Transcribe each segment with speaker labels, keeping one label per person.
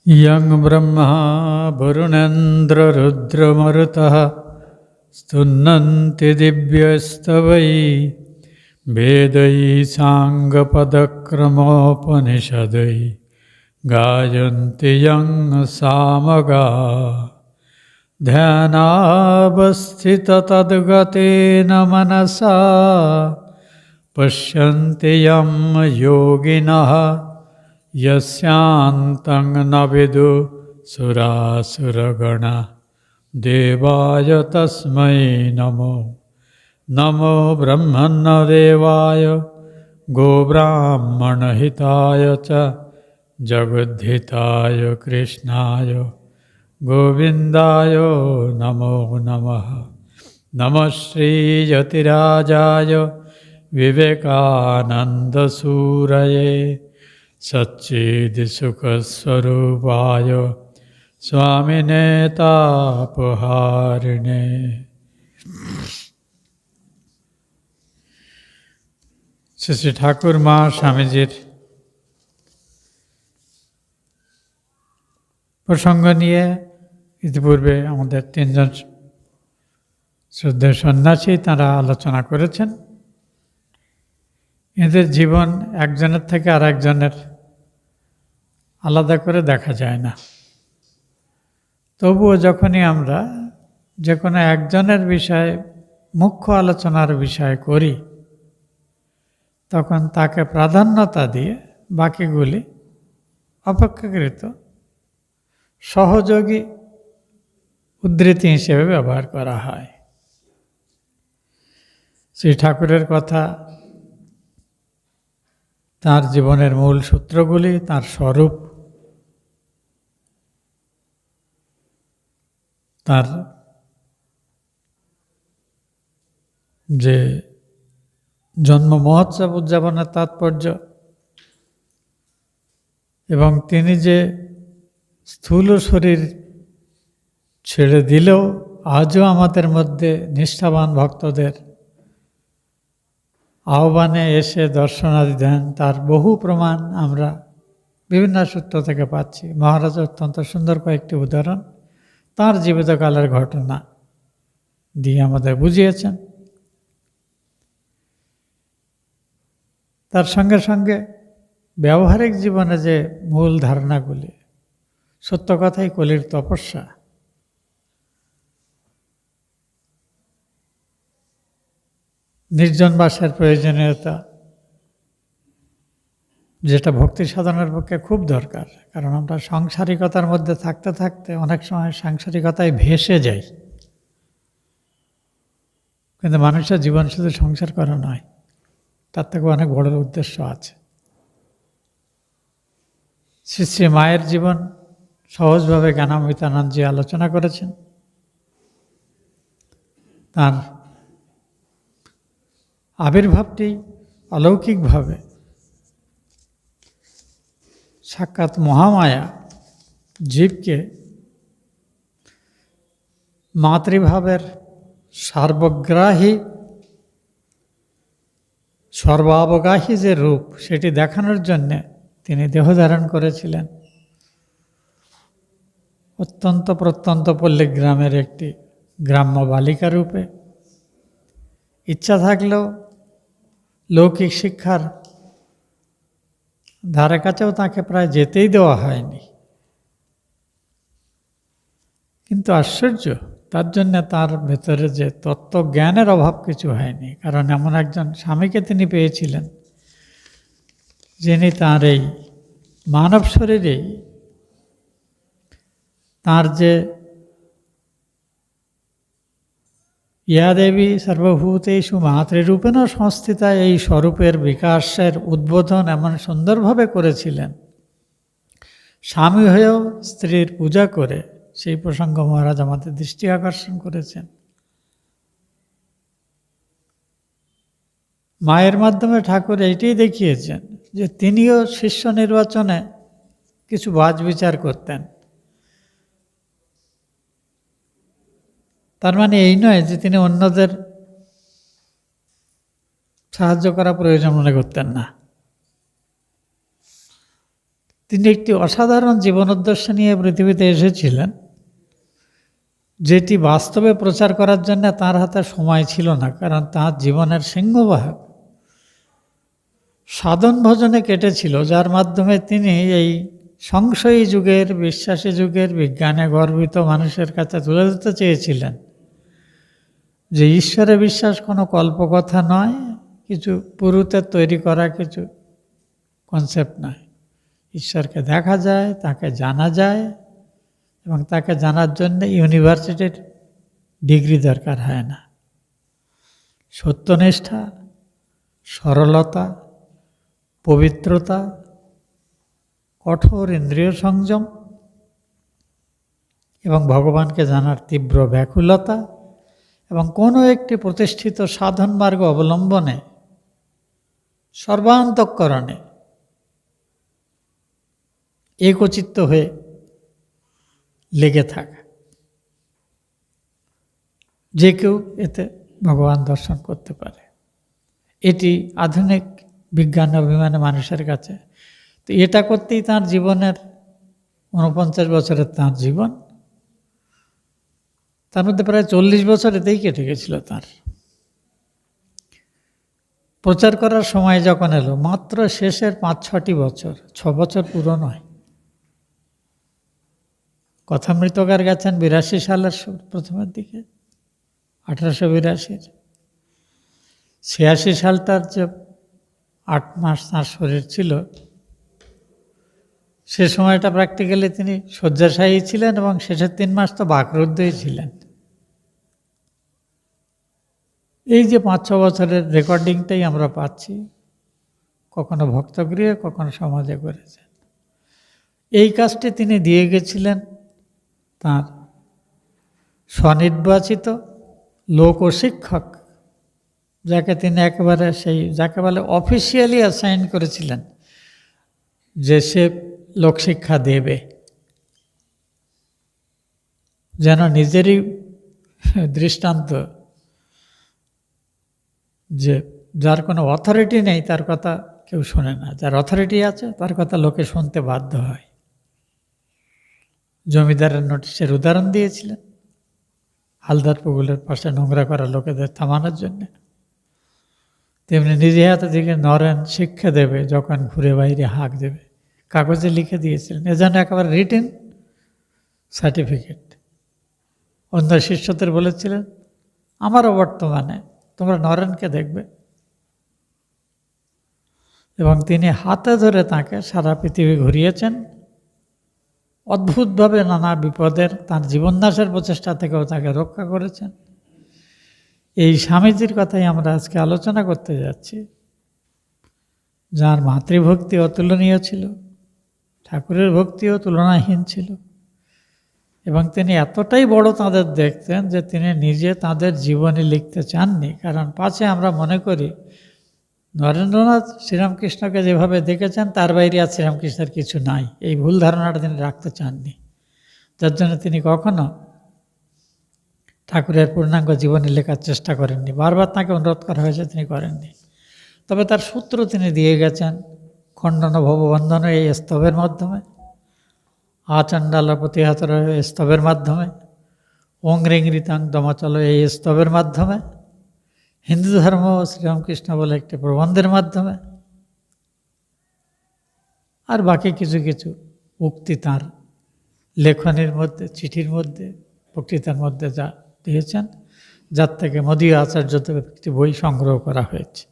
Speaker 1: यं ब्रह्मा वरुणेन्द्ररुद्रमरुतः स्तुन्नन्ति दिव्यस्तवै वेदै साङ्गपदक्रमोपनिषदै गायन्ति यं सामगा ध्यानावस्थिततद्गतेन मनसा पश्यन्ति यं योगिनः यस्यान्तं न विदुः सुरासुरगणा देवाय तस्मै नमो नमो ब्रह्मण्यदेवाय गोब्राह्मणहिताय च जगद्धिताय कृष्णाय गोविन्दाय नमो नमः। नमः श्रीयतिराजाय विवेकानन्दसूरये सच्चिद्सुखस्वरूपाय स्वामिने तापहारिणे। শ্রী শ্রী ঠাকুর মা স্বামীজির প্রসঙ্গ নিয়ে ইতিপূর্বে আমাদের তিনজন শ্রদ্ধেয় সন্ন্যাসী তাঁরা আলোচনা করেছেন। এদের জীবন একজনের থেকে আর একজনের আলাদা করে দেখা যায় না। তবুও যখনই আমরা যে কোনো একজনের বিষয়ে মুখ্য আলোচনার বিষয় করি তখন তাকে প্রাধান্যতা দিয়ে বাকিগুলি অপেক্ষাকৃত সহযোগী উদ্ধৃতি হিসেবে ব্যবহার করা হয়। শ্রী ঠাকুরের কথা, তাঁর জীবনের মূল সূত্রগুলি, তাঁর স্বরূপ, তার যে জন্ম মহোৎসব উদযাপনের তাৎপর্য এবং তিনি যে স্থূল শরীর ছেড়ে দিলেও আজও আমাদের মধ্যে নিষ্ঠাবান ভক্তদের আহ্বানে এসে দর্শনাদি দেন, তার বহু প্রমাণ আমরা বিভিন্ন সূত্র থেকে পাচ্ছি। মহারাজ অত্যন্ত সুন্দর কয়েকটি উদাহরণ তাঁর জীবিতকালের ঘটনা দিয়ে আমাদের বুঝিয়েছেন। তার সঙ্গে সঙ্গে ব্যবহারিক জীবনে যে মূল ধারণাগুলি, সত্য কথাই কলির তপস্যা, নির্জন বাসের প্রয়োজনীয়তা, যেটা ভক্তি সাধনের পক্ষে খুব দরকার। কারণ আমরা সাংসারিকতার মধ্যে থাকতে থাকতে অনেক সময় সাংসারিকতায় ভেসে যাই, কিন্তু মানুষের জীবন শুধু সংসার করা নয়, তার থেকে অনেক বড় উদ্দেশ্য আছে। শ্রী শ্রী মায়ের জীবন সহজভাবে জ্ঞানামৃতানন্দজি আলোচনা করেছেন। তার আবির্ভাবটি অলৌকিকভাবে সাক্ষাৎ মহামায়া জীবকে মাতৃভাবের সর্বগ্রাহী সর্বাবগাহী যে রূপ, সেটি দেখানোর জন্যে তিনি দেহ ধারণ করেছিলেন। অত্যন্ত প্রত্যন্ত পল্লী গ্রামের একটি গ্রাম্য বালিকা রূপে। ইচ্ছা থাকলেও লৌকিক শিক্ষার ধারে কাছেও তাকে প্রায় যেতেই দেওয়া হয়নি। কিন্তু আশ্চর্য, তার জন্য তার ভেতরে যে তত্ত্বজ্ঞানের অভাব কিছু হয়নি। কারণ এমন একজন স্বামীকে তিনি পেয়েছিলেন যিনি তাঁর এই মানব শরীরেই তাঁর যে ইয়া দেবী সর্বভূতেষু মাতৃরূপেণ সংস্থিতা, এই স্বরূপের বিকাশের উদ্বোধন এমন সুন্দরভাবে করেছিলেন। স্বামী হয়েও স্ত্রীর পূজা করে সেই প্রসঙ্গ মহারাজ আমাদের দৃষ্টি আকর্ষণ করেছেন। মায়ের মাধ্যমে ঠাকুর এইটাই দেখিয়েছেন যে তিনিও শিষ্য নির্বাচনে কিছু বাছ বিচার করতেন। তার মানে এই নয় যে তিনি অন্যদের সাহায্য করা প্রয়োজন মনে করতেন না। তিনি একটি অসাধারণ জীবনোদ্দেশ্য নিয়ে পৃথিবীতে এসেছিলেন, যেটি বাস্তবে প্রচার করার জন্য তার হাতে সময় ছিল না, কারণ তার জীবনের সিংহভাগ সাধন ভজনে কেটেছিল, যার মাধ্যমে তিনি এই সংশয়ী যুগের, বিশ্বাসী যুগের, বিজ্ঞানে গর্বিত মানুষের কাছে তুলে দিতে চেয়েছিলেন যে ঈশ্বরে বিশ্বাস কোনো কল্পকথা নয়, কিছু পুরুতের তৈরি করা কিছু কনসেপ্ট নয়। ঈশ্বরকে দেখা যায়, তাকে জানা যায়, এবং তাকে জানার জন্য ইউনিভার্সিটির ডিগ্রি দরকার হয় না। সত্যনিষ্ঠা, সরলতা, পবিত্রতা, কঠোর ইন্দ্রিয় সংযম এবং ভগবানকে জানার তীব্র ব্যাকুলতা এবং কোনো একটি প্রতিষ্ঠিত সাধন মার্গ অবলম্বনে সর্বান্তঃকরণে একচিত্ত হয়ে লেগে থাকা, যে কেউ এতে ভগবান দর্শন করতে পারে। এটি আধুনিক বিজ্ঞান অভিমানী মানুষের কাছে, তো এটা করতেই তার জীবনের 49 বছরের তার জীবন, তার মধ্যে প্রায় 40 বছর এতেই কেটে গেছিল তার। প্রচার করার সময় যখন এলো, মাত্র শেষের 5-6টি বছর, 6 বছর পুরো নয়। কথামৃতকার গেছেন 82 সালের প্রথমের দিকে, 1882। 86 সালটার যে 8 মাস তাঁর শরীর ছিল, সে সময়টা প্র্যাকটিক্যালি তিনি শয্যাশায়ী ছিলেন এবং শেষের 3 মাস তো বাকরুদ্ধই ছিলেন। এই যে 5-6 বছরের রেকর্ডিংটাই আমরা পাচ্ছি, কখনো ভক্তগৃহে, কখনো সমাজে করেছেন। এই কাজটি তিনি দিয়ে গেছিলেন তাঁর স্বনির্বাচিত লোক শিক্ষক, যাকে তিনি একেবারে যাকে বলে অফিসিয়ালি অ্যাসাইন করেছিলেন যে সে লোকশিক্ষা দেবে, যেন নিজেরই দৃষ্টান্ত যে যার কোনো অথরিটি নেই তার কথা কেউ শোনে না, যার অথরিটি আছে তার কথা লোকে শুনতে বাধ্য হয়। জমিদারের নোটিশের উদাহরণ দিয়েছিলেন হালদার পুকুরের পাশে নোংরা করা লোকেদের থামানোর জন্য। তেমনি নিজে হাতে দিকে নরেন শিক্ষা দেবে যখন ঘুরে বাইরে হাঁক দেবে, কাগজে লিখে দিয়েছিলেন, এজন্য একেবারে রিটেন সার্টিফিকেট। অন্য শিষ্যদের বলেছিলেন, আমারও বর্তমানে তোমরা নরেনকে দেখবে, এবং তিনি হাতে ধরে তাকে সারা পৃথিবী ঘুরিয়েছেন। অদ্ভুতভাবে নানা বিপদের, তার জীবননাশের প্রচেষ্টা থেকেও তাকে রক্ষা করেছেন। এই স্বামীজির কথাই আমরা আজকে আলোচনা করতে যাচ্ছি, যার মাতৃভক্তি অতুলনীয় ছিল, ঠাকুরের ভক্তিও তুলনাহীন ছিল, এবং তিনি এতটাই বড় তাদের দেখতেন যে তিনি নিজে তাদের জীবনী লিখতে চাননি। কারণ পাছে আমরা মনে করি নরেন্দ্রনাথ শ্রীরামকৃষ্ণকে যেভাবে দেখেছেন তার বাইরে আর শ্রীরামকৃষ্ণের কিছু নাই, এই ভুল ধারণাটা তিনি রাখতে চাননি, যার জন্য তিনি কখনো ঠাকুরের পূর্ণাঙ্গ জীবনী লেখার চেষ্টা করেননি। বারবার তাকে অনুরোধ করা হয়েছে, তিনি করেননি। তবে তার সূত্র তিনি দিয়ে গেছেন খণ্ডন ভববন্ধন এই স্তবের মাধ্যমে, আচণ্ডাল প্রতিহতর এই স্তবের মাধ্যমে, ওং রিং রিতাং দমাচল এই স্তবের মাধ্যমে, হিন্দু ধর্ম শ্রীরামকৃষ্ণ বলে একটি প্রবন্ধের মাধ্যমে, আর বাকি কিছু কিছু উক্তি তাঁর লেখনের মধ্যে, চিঠির মধ্যে, বক্তৃতার মধ্যে যা দিয়েছেন, যার থেকে মদীয় আচার্যদের একটি বই সংগ্রহ করা হয়েছে।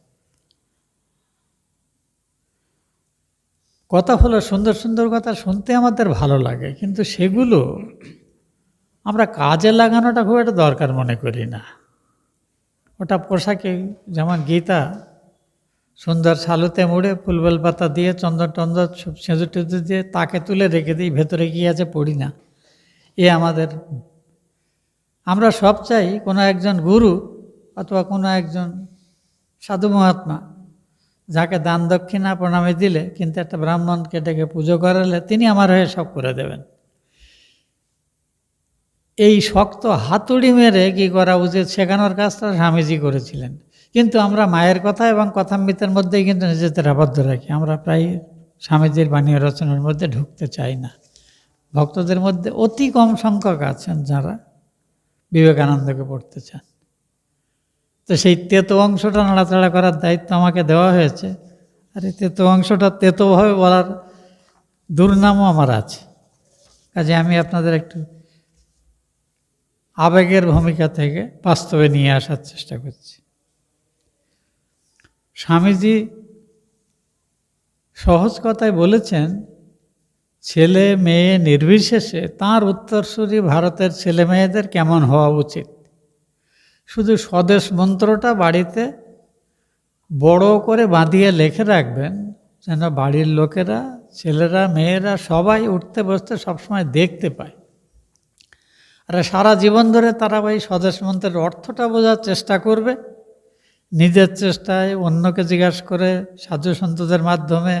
Speaker 1: কথা হলো সুন্দর সুন্দর কথা শুনতে আমাদের ভালো লাগে, কিন্তু সেগুলো আমরা কাজে লাগানোটা খুব একটা দরকার মনে করি না। ওটা পোশাকে, যেমন গীতা সুন্দর শালুতে মুড়ে ফুলবেল পাতা দিয়ে চন্দন টন্দন সিঁদুর টিঁদুর দিয়ে তাকে তুলে রেখে দিই, ভেতরে কী আছে পড়ি না। আমাদের, আমরা সব চাই কোনো একজন গুরু অথবা কোনো একজন সাধু মহাত্মা যাকে দান দক্ষিণা প্রণামী দিলে, কিন্তু একটা ব্রাহ্মণকে ডেকে পুজো করালে তিনি আমার হয়ে সব করে দেবেন। এই শক্ত হাতুড়ি মেরে কী করা উচিত শেখানোর কাজটা স্বামীজি করেছিলেন। কিন্তু আমরা মায়ের কথা এবং কথামৃতের মধ্যেই কিন্তু নিজেদের আবদ্ধ রাখি। আমরা প্রায় স্বামীজির বাণী রচনার মধ্যে ঢুকতে চাই না। ভক্তদের মধ্যে অতি কম সংখ্যক আছেন যারা বিবেকানন্দকে পড়তে চান। তো সেই তেতো অংশটা নাড়াচাড়া করার দায়িত্ব আমাকে দেওয়া হয়েছে। আর এই তেতো অংশটা তেতোভাবে বলার দুর্নামও আমার আছে। কাজে আমি আপনাদের একটু আবেগের ভূমিকা থেকে বাস্তবে নিয়ে আসার চেষ্টা করছি। স্বামীজি সহজ কথায় বলেছেন, ছেলে মেয়ে নির্বিশেষে তাঁর উত্তরসূরি ভারতের ছেলে মেয়েদের কেমন হওয়া উচিত। শুধু স্বদেশ মন্ত্রটা বাড়িতে বড় করে বাঁধিয়ে লিখে রাখবেন, যেন বাড়ির লোকেরা, ছেলেরা মেয়েরা সবাই উঠতে বসতে সবসময় দেখতে পায়। আর সারা জীবন ধরে তারা ওই স্বদেশ মন্ত্রের অর্থটা বোঝার চেষ্টা করবে, নিজের চেষ্টায়, অন্যকে জিজ্ঞাসা করে, সাধু সন্তদের মাধ্যমে,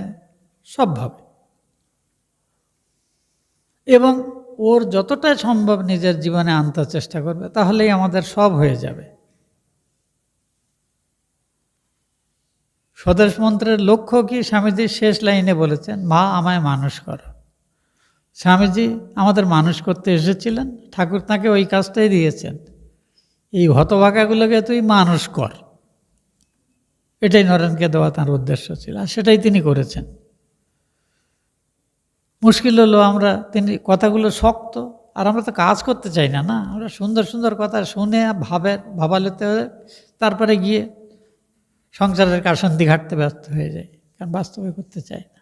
Speaker 1: সবভাবে। এবং ওর যতটা সম্ভব নিজের জীবনে আনতে চেষ্টা করবে, তাহলেই আমাদের সব হয়ে যাবে। স্বদেশ মন্ত্রের লক্ষ্য কি স্বামীজি শেষ লাইনে বলেছেন, মা আমায় মানুষ করো। স্বামীজি আমাদের মানুষ করতে এসেছিলেন, ঠাকুর তাঁকে ওই কাজটাই দিয়েছেন, এই হতভাগাগুলোকে তুই মানুষ কর। এটাই নরেনকে দেওয়া তাঁর উদ্দেশ্য ছিল, আর সেটাই তিনি করেছেন। মুশকিল হলো আমরা, তিনি কথাগুলো শক্ত, আর আমরা তো কাজ করতে চাই না। না, আমরা সুন্দর সুন্দর কথা শুনে ভাবালেতে তারপরে গিয়ে সংসারের কাসন্দি ঘাটতে ব্যস্ত হয়ে যায়, কারণ বাস্তবে করতে চাই না।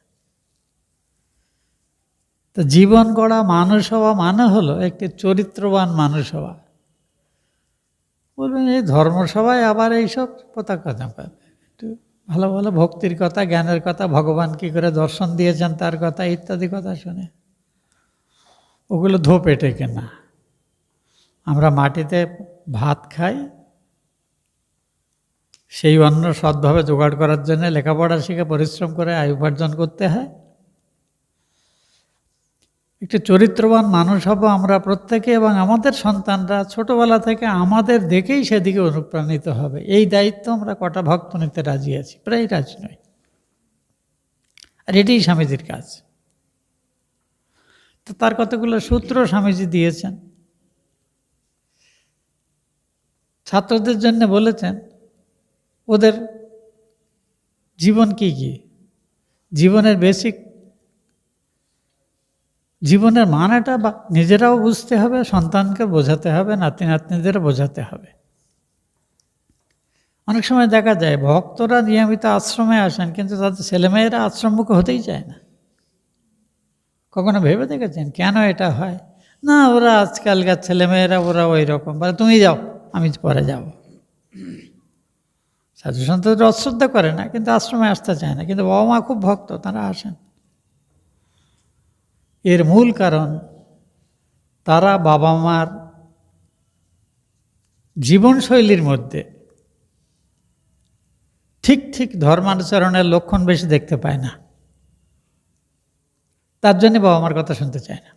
Speaker 1: তো জীবন গড়া মানুষ হওয়া মানে হলো একটি চরিত্রবান মানুষ হওয়া। বলবেন এই ধর্মসভায় আবার এইসব পতাকা চাপাবে, একটু ভালো ভালো ভক্তির কথা, জ্ঞানের কথা, ভগবান কী করে দর্শন দিয়েছেন তার কথা ইত্যাদি কথা শুনে, ওগুলো ধোপে টেকে না। আমরা মাটিতে ভাত খাই, সেই অন্ন সৎভাবে জোগাড় করার জন্য লেখাপড়া শিখে পরিশ্রম করে আয় উপার্জন করতে হয়। একটি চরিত্রবান মানুষ হব আমরা প্রত্যেকে, এবং আমাদের সন্তানরা ছোটবেলা থেকে আমাদের দেখেই সেদিকে অনুপ্রাণিত হবে। এই দায়িত্ব আমরা কটা ভক্ত নিতে রাজি আছি, প্রায় রাজি নয়। আর এটাই স্বামীজির কাজ। তো তার কতগুলো সূত্র স্বামীজি দিয়েছেন। ছাত্রদের জন্য বলেছেন ওদের জীবন কি কি, জীবনের বেসিক, জীবনের মানেটা বা নিজেরাও বুঝতে হবে, সন্তানকে বোঝাতে হবে, নাতি নাতনিদেরও বোঝাতে হবে। অনেক সময় দেখা যায় ভক্তরা নিয়মিত আশ্রমে আসেন, কিন্তু তাদের ছেলেমেয়েরা আশ্রমমুখী হতেই চায় না। কখনো ভেবে দেখেছেন কেন এটা হয়? না, ওরা আজকালকার ছেলেমেয়েরা ওরা ওই রকম, বলে তুমি যাও আমি পরে যাব। সাধু সন্তদের অশ্রদ্ধা করে না, কিন্তু আশ্রমে আসতে চায় না, কিন্তু বাবা মা খুব ভক্ত, তারা আসেন। এর মূল কারণ তারা বাবা মার জীবনশৈলীর মধ্যে ঠিক ঠিক ধর্মানুচরণের লক্ষণ বেশি দেখতে পায় না, তার জন্য বাবা মার কথা শুনতে চায় না।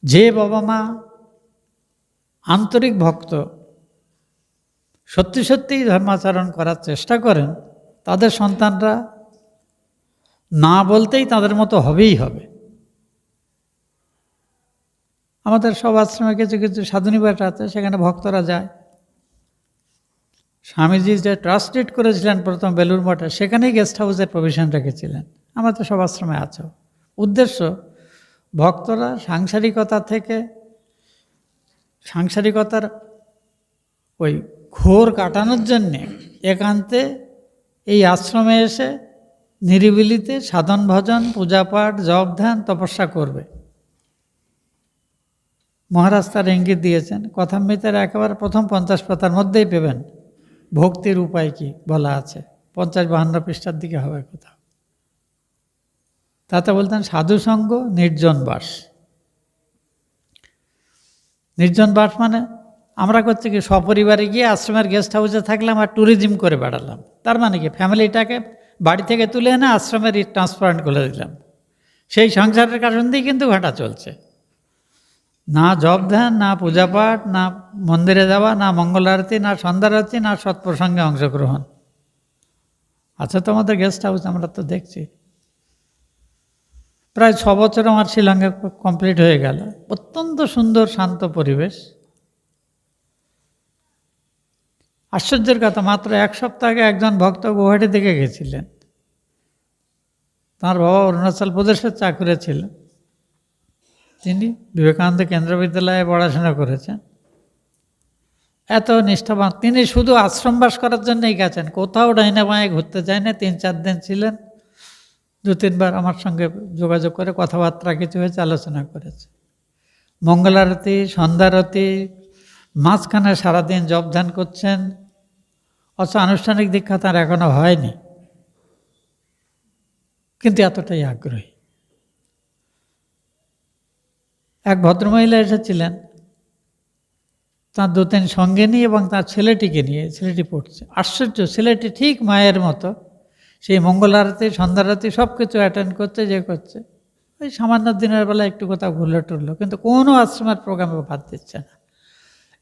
Speaker 1: যে বাবা মা আন্তরিক ভক্ত, সত্যি সত্যিই ধর্মাচরণ করার চেষ্টা করেন, তাদের সন্তানরা না বলতেই তাদের মতো হবেই হবে। আমাদের সব আশ্রমে কিছু কিছু সাধুনিবাস আছে, সেখানে ভক্তরা যায়। স্বামীজি যে ট্রাস্টেড করেছিলেন প্রথম বেলুর মঠে, সেখানেই গেস্ট হাউসের প্রভিশন রেখেছিলেন। আমরা তো সব আশ্রমে আছো। উদ্দেশ্য ভক্তরা সাংসারিকতা থেকে, সাংসারিকতার ওই ঘোর কাটানোর জন্যে একান্তে এই আশ্রমে এসে নিরিবিলিতে সাধন ভজন, পূজাপাঠ, জপ ধ্যান, তপস্যা করবে। মহারাজ তার ইঙ্গিত দিয়েছেন, কথামৃতের একেবারে প্রথম 50 পাতার মধ্যেই পেবেন ভক্তির উপায় কি বলা আছে, 50-52 পৃষ্ঠার দিকে হবে কোথাও। তাতে বলতেন সাধুসঙ্গ, নির্জন বাস। নির্জন বাস মানে আমরা করছি কি, সপরিবারে গিয়ে আশ্রমের গেস্ট হাউসে থাকলাম আর ট্যুরিজম করে বেড়ালাম। তার মানে কি, ফ্যামিলিটাকে বাড়ি থেকে তুলে এনে আশ্রমের ট্রান্সপারেন্ট করে দিলাম। সেই সংসারের কারণ দিয়েই কিন্তু ঘাটা চলছে। না জপ ধ্যান, না পূজাপাঠ, না মন্দিরে যাওয়া, না মঙ্গল আরতি, না সন্ধ্যার আরতি, না সৎপ্রসঙ্গে অংশগ্রহণ। আচ্ছা, তো আমাদের গেস্ট হাউস আমরা তো দেখছি, প্রায় 6 বছর আমার শিলংয়ে কমপ্লিট হয়ে গেল। অত্যন্ত সুন্দর শান্ত পরিবেশ। আশ্চর্যের কথা, মাত্র 1 সপ্তাহ আগে একজন ভক্ত গুয়াহাটি থেকে গেছিলেন। তাঁর বাবা অরুণাচল প্রদেশের চাকরি ছিলেন, তিনি বিবেকানন্দ কেন্দ্র বিদ্যালয়ে পড়াশোনা করেছেন। এত নিষ্ঠাবান, তিনি শুধু আশ্রমবাস করার জন্যই গেছেন, কোথাও ডাইনে বাঁয়ে ঘুরতে যায় না। 3-4 দিন ছিলেন, 2-3 বার আমার সঙ্গে যোগাযোগ করে কথাবার্তা কিছু হয়েছে, আলোচনা করেছে। মঙ্গলারতি, সন্ধ্যারতি, মাঝখানে সারাদিন জপ ধ্যান করছেন। অথচ আনুষ্ঠানিক দীক্ষা তার এখনো হয়নি, কিন্তু এতটাই আগ্রহী। এক ভদ্রমহিলা এসেছিলেন, তার 2-3 সঙ্গে নিয়ে এবং তার ছেলেটিকে নিয়ে। ছেলেটি পড়ছে। আশ্চর্য, ছেলেটি ঠিক মায়ের মতো, সেই মঙ্গল আরতি, সন্ধ্যারতি সব কিছু অ্যাটেন্ড করছে, যে করছে। ওই সামান্য দিনের বেলা একটু কোথাও ঘুরলে টুরলো, কিন্তু কোনো আশ্রমের প্রোগ্রামে বাদ দিচ্ছে না।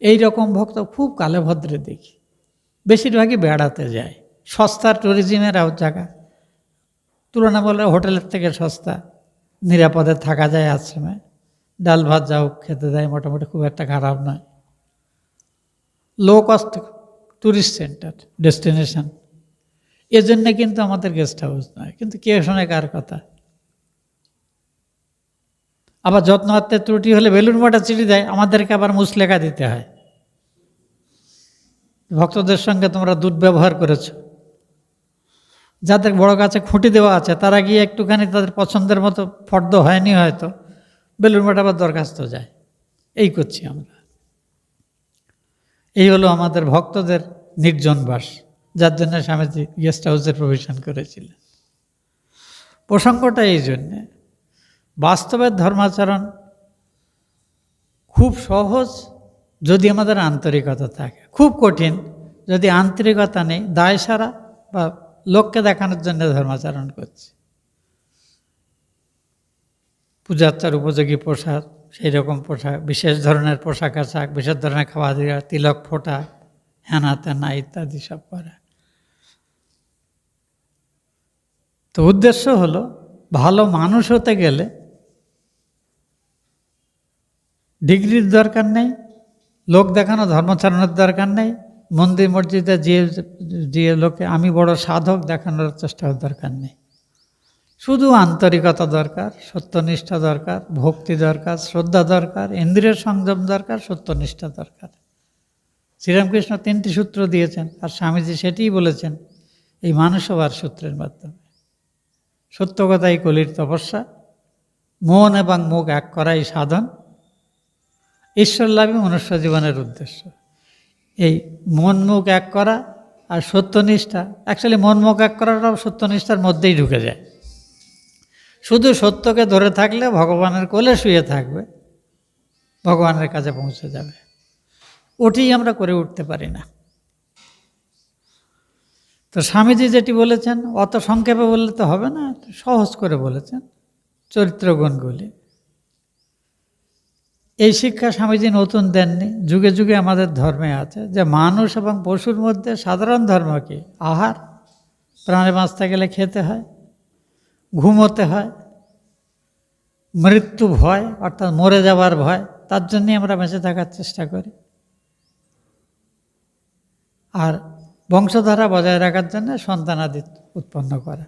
Speaker 1: এই রকম ভক্ত খুব কালে ভদ্রে দেখি। বেশিরভাগই বেড়াতে যায়, সস্তার ট্যুরিজমের জায়গা, তুলনামূলক হোটেলের থেকে সস্তা, নিরাপদে থাকা যায় আশ্রমে, ডাল ভাত যাও খেতে দেয়, মোটামুটি খুব একটা খারাপ নয়। Low cost tourist centre, destination. এজন্যে কিন্তু আমাদের গেস্ট হাউস নয়, কিন্তু কে শোনে কার কথা। আবার যত্ন আত্মের ত্রুটি হলে বেলুন মঠে চিঠি দেয়, আমাদেরকে আবার মুসলেখা দিতে হয়, ভক্তদের সঙ্গে তোমরা দুর্ব্যবহার করেছ। যাদের বড় গাছে খুঁটি দেওয়া আছে, তারা গিয়ে একটুখানি তাদের পছন্দের মতো ফর্দ হয়নি হয়তো, বেলুন মঠ আবার দরখাস্ত যায়। এই করছি আমরা। এই হলো আমাদের ভক্তদের নির্জন বাস, যার জন্য স্বামীজি গেস্ট হাউসের প্রভিশন করেছিলেন। প্রসঙ্গটা এই জন্যে, বাস্তবের ধর্মাচরণ খুব সহজ যদি আমাদের আন্তরিকতা থাকে, খুব কঠিন যদি আন্তরিকতা নেই, দায় সারা বা লোককে দেখানোর জন্য ধর্মাচরণ করছে। পূজার্চার উপযোগী পোশাক, সেই রকম পোশাক, বিশেষ ধরনের পোশাক আশাক, বিশেষ ধরনের খাওয়া দাওয়া, তিলক ফোঁটা, হেনা তেনা ইত্যাদি সব করা। তো উদ্দেশ্য হলো, ভালো মানুষ হতে গেলে ডিগ্রির দরকার নেই, লোক দেখানো ধর্মাচরণের দরকার নেই, মন্দির মসজিদে যে লোকে আমি বড় সাধক দেখানোর চেষ্টার দরকার নেই। শুধু আন্তরিকতা দরকার, সত্যনিষ্ঠা দরকার, ভক্তি দরকার, শ্রদ্ধা দরকার, ইন্দ্রিয়ের সংযম দরকার, সত্যনিষ্ঠা দরকার। শ্রীরামকৃষ্ণ 3টি সূত্র দিয়েছেন, আর স্বামীজি সেটিই বলেছেন এই মানুষ হওয়ার সূত্রের মাধ্যমে। সত্য কথাই কলির তপস্যা, মন এবং মুখ এক করাই সাধন, ঈশ্বর লাভই মনুষ্য জীবনের উদ্দেশ্য। এই মন মুখ এক করা আর সত্যনিষ্ঠাা, অ্যাকচুয়ালি মন মুখ এক করাটাও সত্যনিষ্ঠার মধ্যেই ঢুকে যায়। শুধু সত্যকে ধরে থাকলে ভগবানের কোলে শুয়ে থাকবে, ভগবানের কাছে পৌঁছে যাবে। ওটি আমরা করে উঠতে পারি না। তো স্বামীজি যেটি বলেছেন, অত সংক্ষেপে বললে তো হবে না, সহজ করে বলেছেন চরিত্রগুণগুলি। এই শিক্ষা স্বামীজি নতুন দেননি, যুগে যুগে আমাদের ধর্মে আছে যে মানুষ এবং পশুর মধ্যে সাধারণ ধর্ম কি? আহার, প্রাণে বাঁচতে গেলে খেতে হয়, ঘুমোতে হয়, মৃত্যু ভয় অর্থাৎ মরে যাওয়ার ভয়, তার জন্যই আমরা বেঁচে থাকার চেষ্টা করি, আর বংশধারা বজায় রাখার জন্য সন্তানাদি উৎপন্ন করা।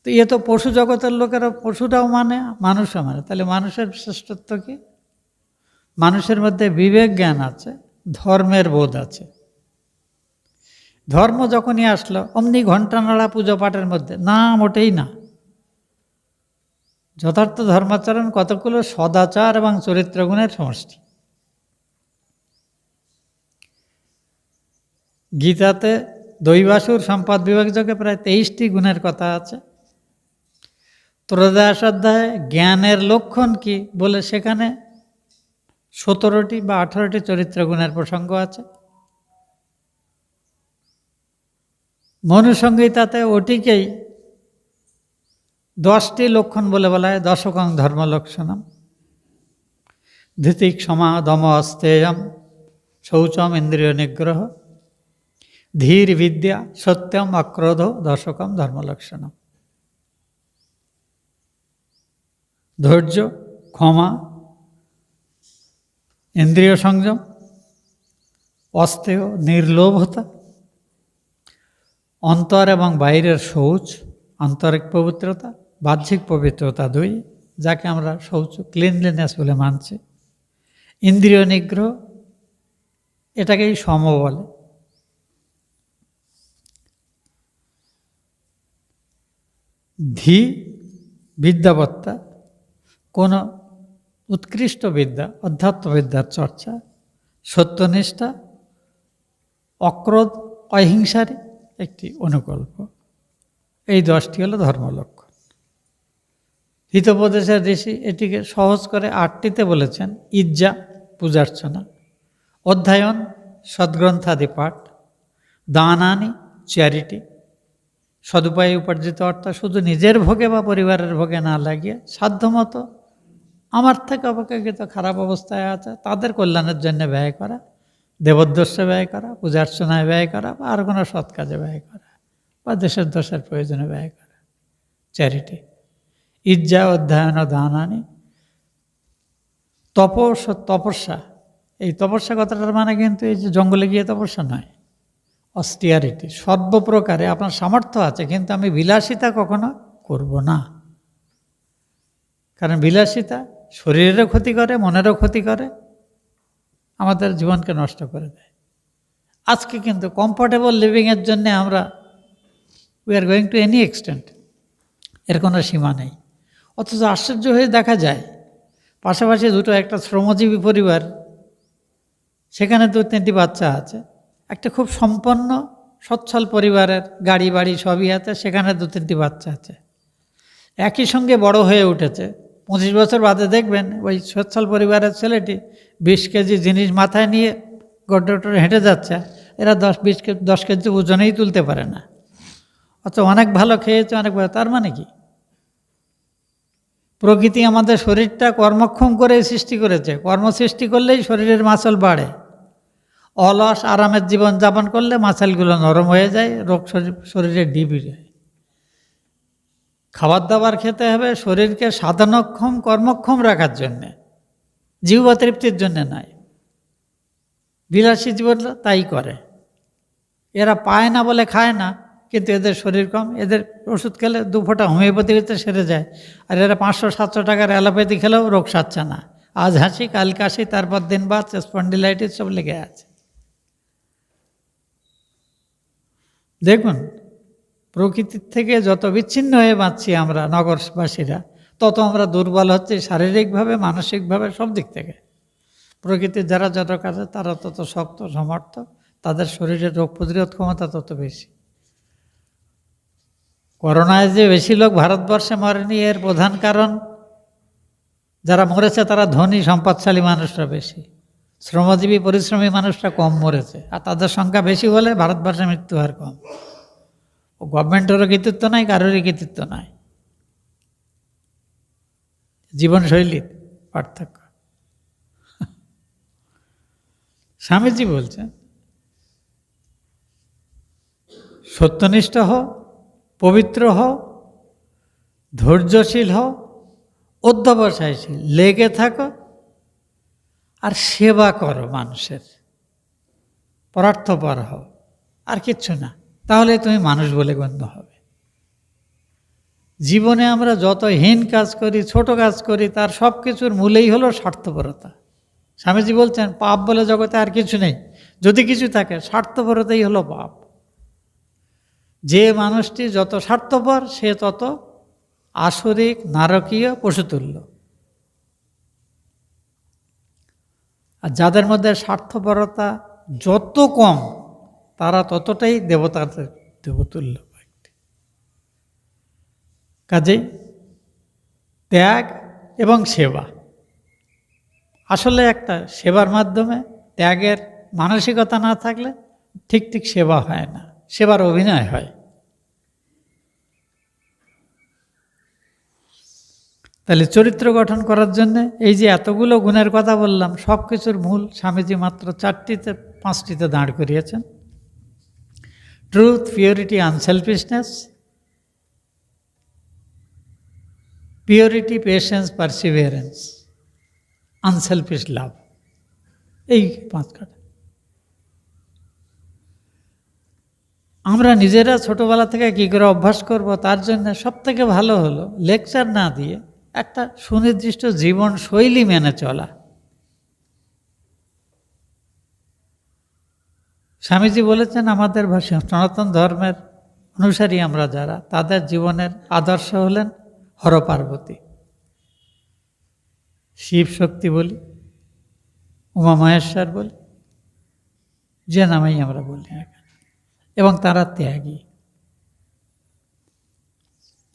Speaker 1: তো এ তো পশু জগতের লোকেরা, পশুরাও মানে, মানুষও মানে। তাহলে মানুষের শ্রেষ্ঠত্ব কি? মানুষের মধ্যে বিবেক জ্ঞান আছে, ধর্মের বোধ আছে। ধর্ম যখনই আসলো অমনি ঘণ্টা নাড়া পুজো পাঠের মধ্যে না, মোটেই না। যথার্থ ধর্মাচরণ কতগুলো সদাচার এবং চরিত্রগুণের সমষ্টি। গীতাতে দৈবাসুর সম্পদ বিভাগ যোগে প্রায় 23টি গুণের কথা আছে। ত্রয়োদশ অধ্যায়ে জ্ঞানের লক্ষণ কি বলে সেখানে 17টি বা 18টি চরিত্রগুণের প্রসঙ্গ আছে। মনুসংহিতাতে ওটিকেই 10টি লক্ষণ বলে বলা হয়, দশকং ধর্ম লক্ষণম। ধৃতিক ক্ষমা দম অস্তেয়ম শৌচম ইন্দ্রিয় নিগ্রহ। ধীর বিদ্যা সত্যম অক্রোধ দশকম ধর্মলক্ষণম। ধৈর্য, ক্ষমা, ইন্দ্রিয় সংযম, অস্তেয়, নির্লোভতা, অন্তর এবং বাইরের শৌচ, আন্তরিক পবিত্রতা, বাহ্যিক পবিত্রতা দুই, যাকে আমরা শৌচ ক্লিনলিনেস বলে মানছি, ইন্দ্রিয় নিগ্রহ, এটাকেই সম বলে। ধী বিদ্যাবত্তা, কোনো উৎকৃষ্ট বিদ্যা, অধ্যাত্মবিদ্যার চর্চা, সত্যনিষ্ঠা, অক্রোধ, অহিংসার একটি অনুকল্প, এই 10টি হলো ধর্মলক্ষণ। হিতোপদেশের ঋষি এটিকে সহজ করে 8টিতে বলেছেন। ইজ্জা, পূজার্চনা, অধ্যয়ন, সদ্গ্রন্থাদি পাঠ, দানানি, চ্যারিটি, সদুপায়ে উপার্জিত অর্থ শুধু নিজের ভোগে বা পরিবারের ভোগে না লাগিয়ে সাধ্যমতো আমার থেকে অপেক্ষাকৃত খারাপ অবস্থায় আছে তাদের কল্যাণের জন্য ব্যয় করা, দেবোদ্দেশ্যে ব্যয় করা, পূজার্চনায় ব্যয় করা, বা আর কোনো সৎ কাজে ব্যয় করা, বা দেশের দোষের প্রয়োজনে ব্যয় করা, চ্যারিটি। ইজ্জা, অধ্যয়ন ও দানানি। তপস্যা, এই তপস্যা কথাটার মানে কিন্তু এই যে জঙ্গলে গিয়ে তপস্যা নয়, অস্টিয়ারিটি, সর্বপ্রকারে আপনার সামর্থ্য আছে কিন্তু আমি বিলাসিতা কখনো করব না। কারণ বিলাসিতা শরীরেরও ক্ষতি করে, মনেরও ক্ষতি করে, আমাদের জীবনকে নষ্ট করে দেয়। আজকে কিন্তু কমফোর্টেবল লিভিংয়ের জন্যে আমরা we are going to any extent, এর কোনো সীমা নেই। অথচ আশ্চর্য হয়ে দেখা যায় পাশাপাশি একটা শ্রমজীবী পরিবার, সেখানে 2-3টি বাচ্চা আছে। একটা খুব সম্পন্ন সচ্ছল পরিবারের গাড়ি বাড়ি সবই আছে, সেখানে 2-3টি বাচ্চা আছে, একই সঙ্গে বড় হয়ে উঠেছে। 25 বছর বাদে দেখবেন ওই সচ্ছল পরিবারের ছেলেটি 20 কেজি জিনিস মাথায় নিয়ে গড্ডে হেঁটে যাচ্ছে, এরা 10 কেজি ওজনেই তুলতে পারে না। অথচ অনেক ভালো খেয়েছে, অনেক ভালো। তার মানে কি? প্রকৃতি আমাদের শরীরটা কর্মক্ষম করে সৃষ্টি করেছে, কর্ম সৃষ্টি করলেই শরীরের মাসল বাড়ে। অলস আরামের জীবন যাপন করলে মাসলগুলো নরম হয়ে যায়, রোগ শরীরে ডিবি যায়। খাবার দাবার খেতে হবে শরীরকে সাধনক্ষম কর্মক্ষম রাখার জন্যে, জিহ্বা তৃপ্তির জন্যে নয়। বিলাসী জীবন তাই করে। এরা পায় না বলে খায় না, কিন্তু এদের শরীর কম, এদের ওষুধ খেলে 2 ফোঁটা হোমিওপ্যাথিতে সেরে যায়। আর এরা 500-700 টাকার অ্যালোপ্যাথি খেলেও রোগ সারছে না। আজ হাসি কাল কাশি, তারপর দিন বাদ স্পন্ডিলাইটিস সব লেগে আছে। দেখুন, প্রকৃতির থেকে যত বিচ্ছিন্ন হয়ে বাঁচছি আমরা নগরবাসীরা, তত আমরা দুর্বল হচ্ছে শারীরিকভাবে, মানসিকভাবে, সব দিক থেকে। প্রকৃতির যারা যত কাছে তারা তত শক্ত সমর্থ, তাদের শরীরের রোগ প্রতিরোধ ক্ষমতা তত বেশি। করোনায় যে বেশি লোক ভারতবর্ষে মরেনি, এর প্রধান কারণ যারা মরেছে তারা ধনী সম্পদশালী মানুষরা বেশি, শ্রমজীবী পরিশ্রমী মানুষরা কম মরেছে। আর তাদের সংখ্যা বেশি হলে ভারতবর্ষে মৃত্যু হার কম। ও গভর্নমেন্টেরও কৃতিত্ব নাই, কারোরই কৃতিত্ব নাই, জীবনশৈলীর পার্থক্য। স্বামীজি বলছেন, সত্যনিষ্ঠ হও, পবিত্র হও, ধৈর্যশীল হও, অধ্যবসায়শীল, লেগে থাকো, আর সেবা করো মানুষের, পরার্থপর হও, আর কিচ্ছু না। তাহলে তুমি মানুষ বলে গণ্য হবে। জীবনে আমরা যত হীন কাজ করি, ছোট কাজ করি, তার সব কিছুর মূলেই হলো স্বার্থপরতা। স্বামীজি বলছেন, পাপ বলে জগতে আর কিছু নেই, যদি কিছু থাকে স্বার্থপরতাই হলো পাপ। যে মানুষটি যত স্বার্থপর সে তত আসরিক, নারকীয়, পশুতুল্য। আর যাদের মধ্যে স্বার্থপরতা যত কম তারা ততটাই দেবতাদের দেবতুল্য ব্যক্তি। কাজেই ত্যাগ এবং সেবা, আসলে একটা সেবার মাধ্যমে ত্যাগের মানসিকতা না থাকলে ঠিক ঠিক সেবা হয় না, সেবার অভিনয় হয়। তাহলে চরিত্র গঠন করার জন্যে এই যে এতগুলো গুণের কথা বললাম, সব কিছুর মূল স্বামীজি মাত্র 4টিতে 5টিতে দাঁড় করিয়েছেন। Truth, purity, unselfishness, purity, patience, perseverance, unselfish love, এই 5 কাটা। আমরা নিজেরা ছোটবেলা থেকে কী করে অভ্যাস করব, তার জন্য সবথেকে ভালো হলো লেকচার না দিয়ে একটা সুনির্দিষ্ট জীবন শৈলী মেনে চলা। স্বামীজি বলেছেন আমাদের সনাতন ধর্মের অনুসারী আমরা যারা, তাদের জীবনের আদর্শ হলেন হর পার্বতী, শিব শক্তি বলি, উমা মহেশ্বর বলি, যে নামেই আমরা বলি না কেন, এবং তারা ত্যাগী।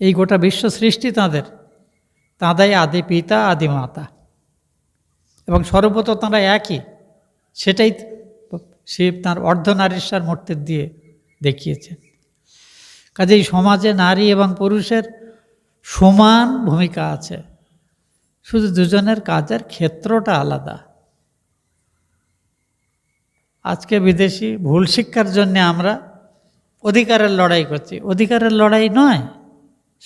Speaker 1: এই গোটা বিশ্ব সৃষ্টি তাঁদের, তাঁদাই আদি পিতা আদি মাতা, এবং সর্বত তাঁরা একই। সেটাই শিব তাঁর অর্ধনারীশ্বর মূর্তি দিয়ে দেখিয়েছেন। কাজেই সমাজে নারী এবং পুরুষের সমান ভূমিকা আছে, শুধু দুজনের কাজের ক্ষেত্রটা আলাদা। আজকে বিদেশি ভুল শিক্ষার জন্য আমরা অধিকারের লড়াই করছি। অধিকারের লড়াই নয়,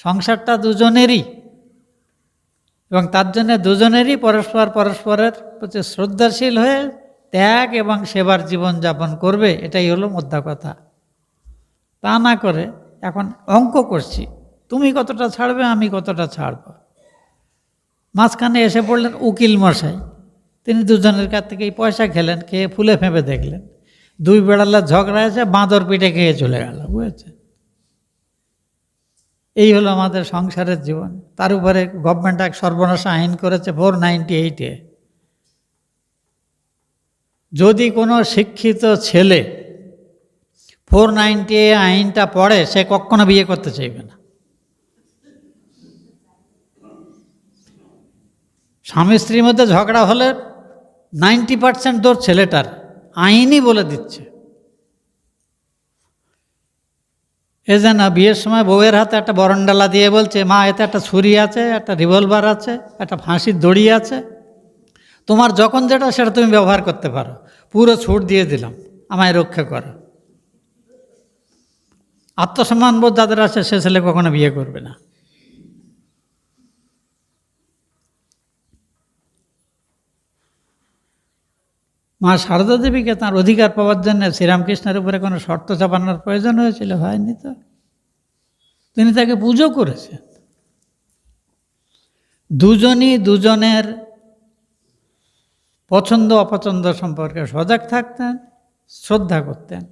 Speaker 1: সংসারটা দুজনেরই, এবং তার জন্য দুজনেরই পরস্পরের প্রতি শ্রদ্ধাশীল হয়ে ত্যাগ এবং সেবার জীবনযাপন করবে, এটাই হলো মোদ্দা কথা। তা না করে এখন অঙ্ক করছি, তুমি কতটা ছাড়বে, আমি কতটা ছাড়ব। মাঝখানে এসে পড়লেন উকিল মশাই, তিনি দুজনের কাছ থেকেই পয়সা খেলেন, খেয়ে ফুলে ফেঁপে দেখলেন 2 বেড়ালের ঝগড়া আছে, বাঁদর পিঠে খেয়ে চলে গেল, বুঝেছে? এই হলো আমাদের সংসারের জীবন। তার উপরে গভর্নমেন্ট এক সর্বনাশা আইন করেছে 498-এ, যদি কোনো শিক্ষিত ছেলে 498 আইনটা পড়ে, সে কখনো বিয়ে করতে চাইবে না। স্বামী স্ত্রীর মধ্যে ঝগড়া হলে 90% দোষ ছেলেটার, আইনই বলে দিচ্ছে। এ যেন বিয়ের সময় বউয়ের হাতে একটা বরণডালা দিয়ে বলছে, মা এতে একটা ছুরি আছে, একটা রিভলভার আছে, একটা ফাঁসির দড়ি আছে, তোমার যখন যেটা সেটা তুমি ব্যবহার করতে পারো, পুরো ছুট দিয়ে দিলাম, আমায় রক্ষা করো। আত্মসম্মানবোধ যাদের আছে সে ছেলে কখনো বিয়ে করবে না। মা সারদা দেবীকে তাঁর অধিকার পাওয়ার জন্য শ্রীরামকৃষ্ণের উপরে কোনো শর্ত চাপানোর প্রয়োজন হয়েছিল? হয়নি তো। তিনি তাকে পুজো করেছেন। দুজনই দুজনের পছন্দ অপছন্দ সম্পর্কে সজাগ থাকতেন, শ্রদ্ধা করতেন।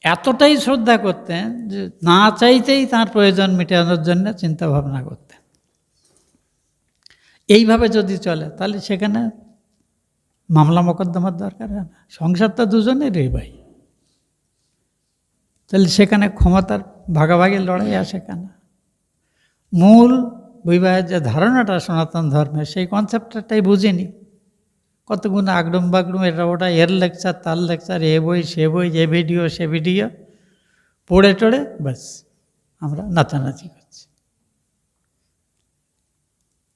Speaker 1: এতটাই শ্রদ্ধা করতেন যে না চাইতেই তার প্রয়োজন মেটানোর জন্য চিন্তা ভাবনা করতেন। এইভাবে যদি চলে তাহলে সেখানে মামলা মোকদ্দমার দরকার হয় না। সংসার তো দুজনেরই ভাই, তাহলে সেখানে ক্ষমতার ভাগাভাগি লড়াই আসে কেন? মূল বিবাহের যে ধারণাটা সনাতন ধর্মের, সেই কনসেপ্টটাই বুঝিনি। কতগুলো আগডুম বাগডুম, এটা ওটা, এর লেকচার তার লেকচার, এ বই সে বই, এ ভিডিও সে ভিডিও পড়ে টড়ে ব্যাস আমরা নাচানাচি করছি।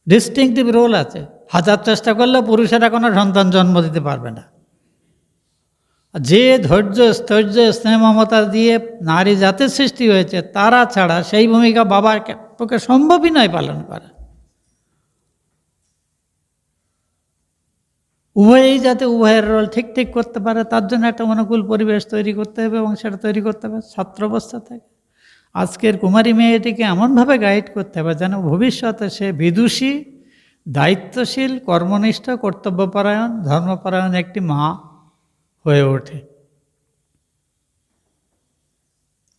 Speaker 1: ডিস্টিংটিভ রোল আছে, হাজার চেষ্টা করলেও পুরুষেরা কোনো সন্তান জন্ম দিতে পারবে না। যে ধৈর্য স্থৈর্য স্নেহ মমতা দিয়ে নারী জাতির সৃষ্টি হয়েছে, তারা ছাড়া সেই ভূমিকা বাবার পক্ষে সম্ভবই নয় পালন করা। উভয়েই যাতে উভয়ের রোল ঠিক ঠিক করতে পারে, তার জন্য একটা অনুকূল পরিবেশ তৈরি করতে হবে, এবং সেটা তৈরি করতে হবে ছাত্রাবস্থা থেকে। আজকের কুমারী মেয়েটিকে এমনভাবে গাইড করতে হবে যেন ভবিষ্যতে সে বিদুষী, দায়িত্বশীল, কর্মনিষ্ঠ, কর্তব্যপরায়ণ, ধর্মপরায়ণ একটি মা হয়ে ওঠে।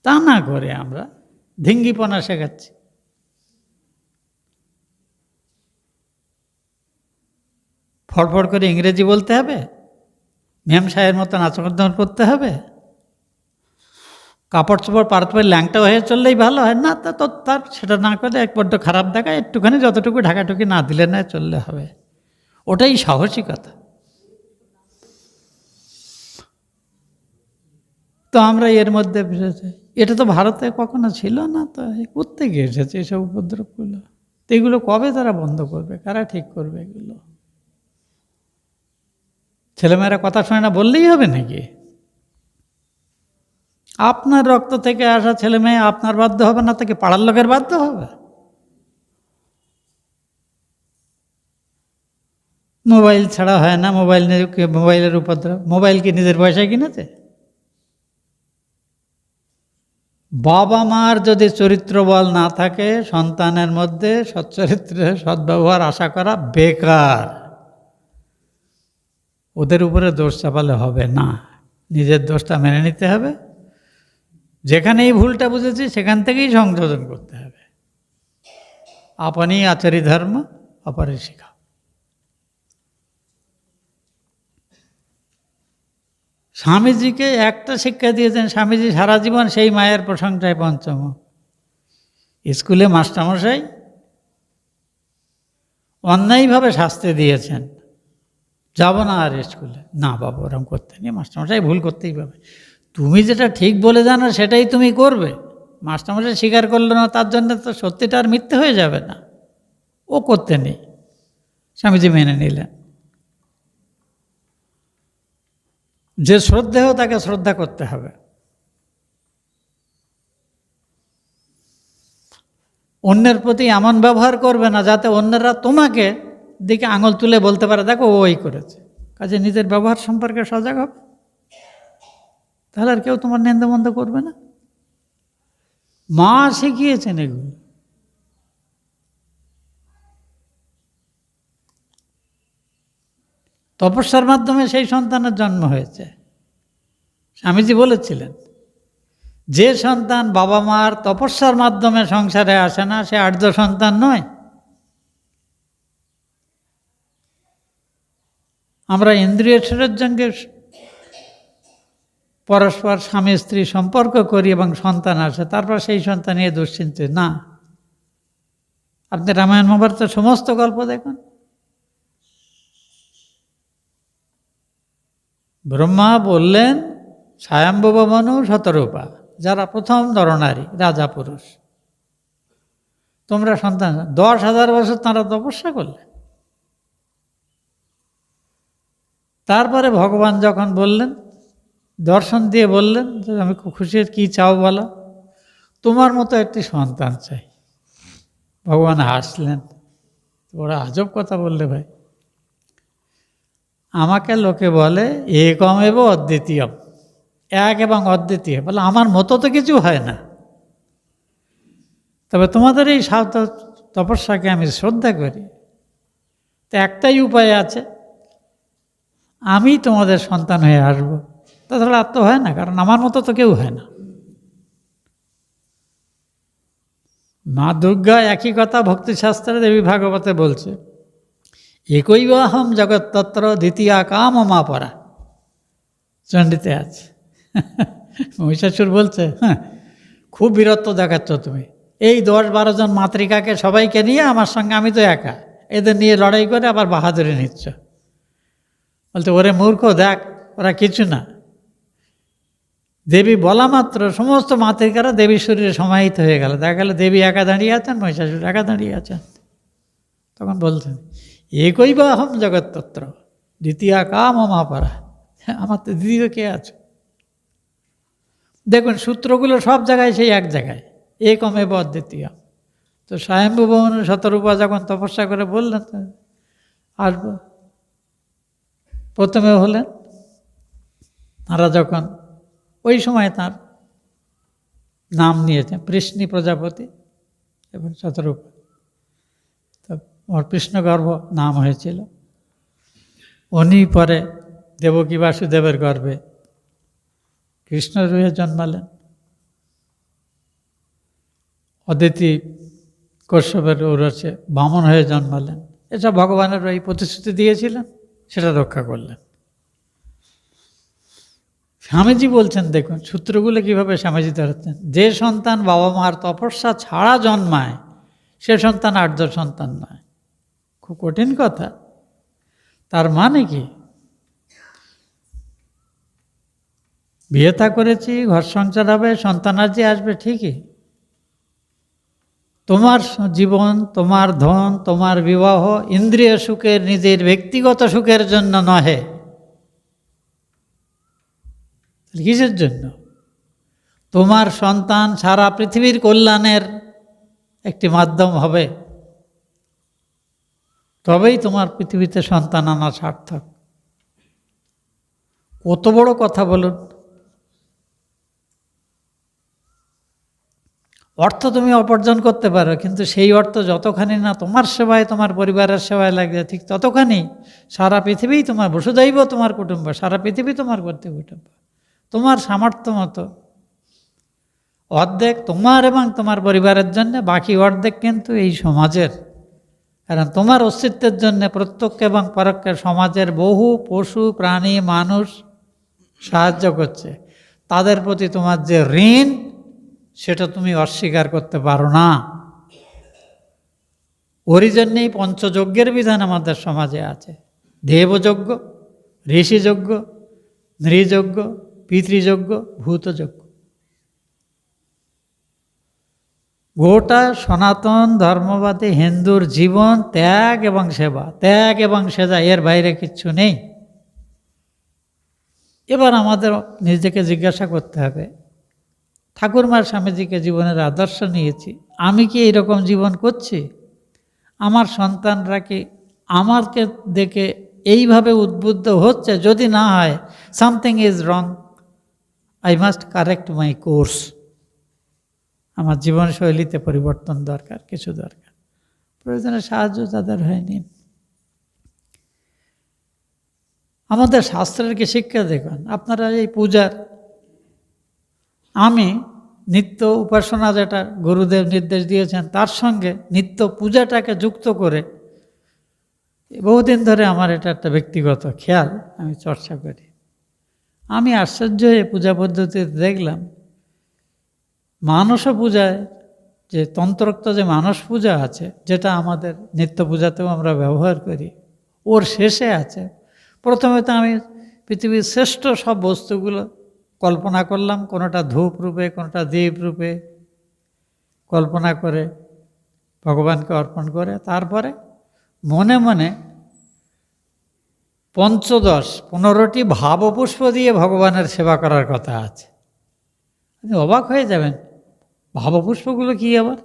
Speaker 1: তা না করে আমরা ধিঙ্গিপনা শেখাচ্ছি। ফড়ফড় করে ইংরেজি বলতে হবে, ম্যাম সাহেবের মতো নাচকর্দন করতে হবে, কাপড় চোপড় পারতে ল্যাংটা হয়ে চললেই ভালো হয় না। তা তো তার সেটা না করে এক বড্ড খারাপ দেখায়, একটুখানি যতটুকু ঢাকাটুকি না দিলে না চললে হবে, ওটাই সাহসিকতা। তো আমরা এর মধ্যে ফিরেছি, এটা তো ভারতে কখনো ছিল না, তো কোত্থেকে এসেছে এসব উপদ্রবগুলো? তো এগুলো কবে তারা বন্ধ করবে? কারা ঠিক করবে এগুলো? ছেলেমেয়েরা কথা শোনে না বললেই হবে নাকি? আপনার রক্ত থেকে আসা ছেলে মেয়ে আপনার বাধ্য হবে না, তাকে পাড়ার লোকের বাধ্য হবে? মোবাইল ছাড়া হয় না, মোবাইলের উপদ্রব। মোবাইল কি নিজের পয়সায় কিনেছে? বাবা মার যদি চরিত্র বল না থাকে, সন্তানের মধ্যে সচ্চরিত্রের সদ্ব্যবহার আশা করা বেকার। ওদের উপরে দোষ চাপালে হবে না, নিজের দোষটা মেনে নিতে হবে। যেখানে এই ভুলটা বুঝেছি সেখান থেকেই সংশোধন করতে হবে। আপনি আচারি ধর্ম অপরে শিখা। স্বামীজিকে একটা শিক্ষা দিয়েছেন, স্বামীজি সারা জীবন সেই মায়ের প্রশংসায় পঞ্চম। স্কুলে মাস্টারমশাই অন্যায়ভাবে শাস্তি দিয়েছেন, যাব না আর স্কুলে। না বাবা, ওরকম করতে নেই, মাস্টারমশাই ভুল করতেই পাবে। তুমি যেটা ঠিক বলে জানো সেটাই তুমি করবে। মাস্টারমশাই স্বীকার করলো না, তার জন্য তো সত্যিটা আর মিথ্যে হয়ে যাবে না। ও করতে নেই। স্বামীজি মেনে নিলেন। যে শ্রদ্ধেয় তাকে শ্রদ্ধা করতে হবে। অন্যের প্রতি এমন ব্যবহার করবে না যাতে অন্যরা তোমাকে দিকে আঙুল তুলে বলতে পারে দেখো ওই করেছে। কাজে নিজের ব্যবহার সম্পর্কে সজাগ হবে, তাহলে আর কেউ তোমার নিন্দা করবে না। মা শিখিয়েছেন এগুলো। তপস্যার মাধ্যমে সেই সন্তানের জন্ম হয়েছে। স্বামীজি বলেছিলেন, যে সন্তান বাবা মার তপস্যার মাধ্যমে সংসারে আসে না সে আর্য সন্তান নয়। আমরা ইন্দ্রিয় সুরের সঙ্গে পরস্পর স্বামী স্ত্রী সম্পর্ক করি এবং সন্তান আসে, তারপর সেই সন্তান নিয়ে দুশ্চিন্তে না। আপনি রামায়ণ মহাভারতের সমস্ত গল্প দেখুন। ব্রহ্মা বললেন স্বয়ম্ভুব মনু শতরূপা, যারা প্রথম নরনারী রাজা পুরুষ, তোমরা সন্তান। 10,000 বছর তারা তপস্যা করলেন। তারপরে ভগবান যখন বললেন, দর্শন দিয়ে বললেন যে আমি খুব খুশি, কী চাও বলো? তোমার মতো একটি সন্তান চাই। ভগবান হাসলেন, ওরা আজব কথা বললে ভাই। আমাকে লোকে বলে একম এব অদ্বিতীয়, এক এবং অদ্বিতীয়। বলে আমার মতো তো কিছু হয় না, তবে তোমাদের এই তপস্যাকে আমি শ্রদ্ধা করি। তো একটাই উপায় আছে, আমি তোমাদের সন্তান হয়ে আসবো। তাছাড়া আর তো হয় না, কারণ আমার মতো তো কেউ হয় না। মা দুর্গা একই কথা ভক্তিশাস্ত্রে দেবী ভাগবতে বলছে, একৈবাহম জগত্তত্র দ্বিতীয়া কাম মা পরা। চণ্ডীতে আছে। মহিষাসুর বলছে, হ্যাঁ খুব বীরত্ব দেখাচ্ছ তুমি, এই 10-12 জন মাতৃকাকে সবাইকে নিয়ে আমার সঙ্গে, আমি তো একা, এদের নিয়ে লড়াই করে আবার বাহাদুরি নিচ্ছ। বলতে ওরে মূর্খ, দেখ ওরা কিছু না। দেবী বলা মাত্র সমস্ত মাতৃকারা দেবীর শরীরে সমাহিত হয়ে গেল। দেখা গেল দেবী একা দাঁড়িয়ে আছেন, মহিষাসুর একা দাঁড়িয়ে আছেন। তখন বলছেন একৈবাহম জগত্তত্র দ্বিতীয়া কাম মা পরা। আমার তো দ্বিতীয় কে আছে? দেখুন সূত্রগুলো সব জায়গায় সেই এক জায়গায়, একমেব অদ্বিতীয়। তো স্বয়ম্ভুব মনু শতরূপা যখন তপস্যা করে বললেন আসবো, প্রথমে হলেন। তারা যখন ওই সময় তার নাম নিয়েছেন পৃষ্ণি প্রজাপতি এবং শতরূপা, তো ওর কৃষ্ণগর্ভ নাম হয়েছিল। উনি পরে দেবকী বাসুদেবের গর্ভে কৃষ্ণ রূপে জন্মালেন। অদিতি কশ্যপের ঔরসে বামন হয়ে জন্মালেন। এসব ভগবানের ওই প্রতিশ্রুতি দিয়েছিলেন, সেটা রক্ষা করলেন। স্বামীজি বলছেন, দেখুন সূত্রগুলো কীভাবে স্বামীজি ধরেছেন। যে সন্তান বাবা মার তপস্যা ছাড়া জন্মায় সে সন্তান আর্য সন্তান নয়। খুব কঠিন কথা। তার মানে কি, বিয়ে থা করেছি, ঘর সংসার হবে, সন্তানার্জি আসবে ঠিকই, তোমার জীবন, তোমার ধন, তোমার বিবাহ ইন্দ্রিয় সুখের, নিজের ব্যক্তিগত সুখের জন্য নহে। কিসের জন্য? তোমার সন্তান সারা পৃথিবীর কল্যাণের একটি মাধ্যম হবে, তবেই তোমার পৃথিবীতে সন্তান আনা সার্থক। কত বড় কথা বলুন। অর্থ তুমি উপার্জন করতে পারো, কিন্তু সেই অর্থ যতখানি না তোমার সেবায়, তোমার পরিবারের সেবায় লাগবে, ঠিক ততখানি সারা পৃথিবী তোমার বসুধৈব তোমার কুটুম্ব, সারা পৃথিবী তোমার কুটুম্ব। তোমার সামর্থ্য মতো অর্ধেক তোমার এবং তোমার পরিবারের জন্য, বাকি অর্ধেক কিন্তু এই সমাজের। কারণ তোমার অস্তিত্বের জন্য প্রত্যক্ষ এবং পরোক্ষ সমাজের বহু পশু প্রাণী মানুষ সাহায্য করছে। তাদের প্রতি তোমার যে ঋণ, সেটা তুমি অস্বীকার করতে পারো না। ওরই জন্যেই পঞ্চযজ্ঞের বিধান আমাদের সমাজে আছে। দেবযজ্ঞ, ঋষিযজ্ঞ, নৃযজ্ঞ, পিতৃযজ্ঞ, ভূতযজ্ঞ। গোটা সনাতন ধর্মবাদী হিন্দুর জীবন ত্যাগ এবং সেবা, ত্যাগ এবং সেবা, এর বাইরে কিচ্ছু নেই। এবার আমাদের নিজেকে জিজ্ঞাসা করতে হবে, ঠাকুরমার স্বামীজিকে জীবনের আদর্শ নিয়েছি, আমি কি এইরকম জীবন করছি? আমার সন্তানরা কি আমাকে দেখে এইভাবে উদ্বুদ্ধ হচ্ছে? যদি না হয়, something is wrong, I must correct my course. আমার জীবনশৈলীতে পরিবর্তন দরকার, কিছু দরকার। প্রয়োজনে সাহায্য তাদের হয়নি। আমাদের শাস্ত্রের কি শিক্ষা দেখুন। আপনারা এই পূজার, আমি নিত্য উপাসনা যেটা গুরুদেব নির্দেশ দিয়েছেন, তার সঙ্গে নিত্য পূজাটাকে যুক্ত করে বহুদিন ধরে আমার এটা একটা ব্যক্তিগত খেয়াল, আমি চর্চা করি। আমি আশ্চর্য হয়ে পূজা পদ্ধতিতে দেখলাম, মানস পূজায় যে তন্ত্রোক্ত যে মানস পূজা আছে, যেটা আমাদের নিত্য পূজাতেও আমরা ব্যবহার করি, ওর শেষে আছে, প্রথমে তো আমি পৃথিবীর শ্রেষ্ঠ সব বস্তুগুলো কল্পনা করলাম, কোনোটা ধূপ রূপে, কোনোটা দীপ রূপে কল্পনা করে ভগবানকে অর্পণ করে, তারপরে মনে মনে 15টি ভাবপুষ্প দিয়ে ভগবানের সেবা করার কথা আছে। আপনি অবাক হয়ে যাবেন, ভাবপুষ্পগুলো কি আবার?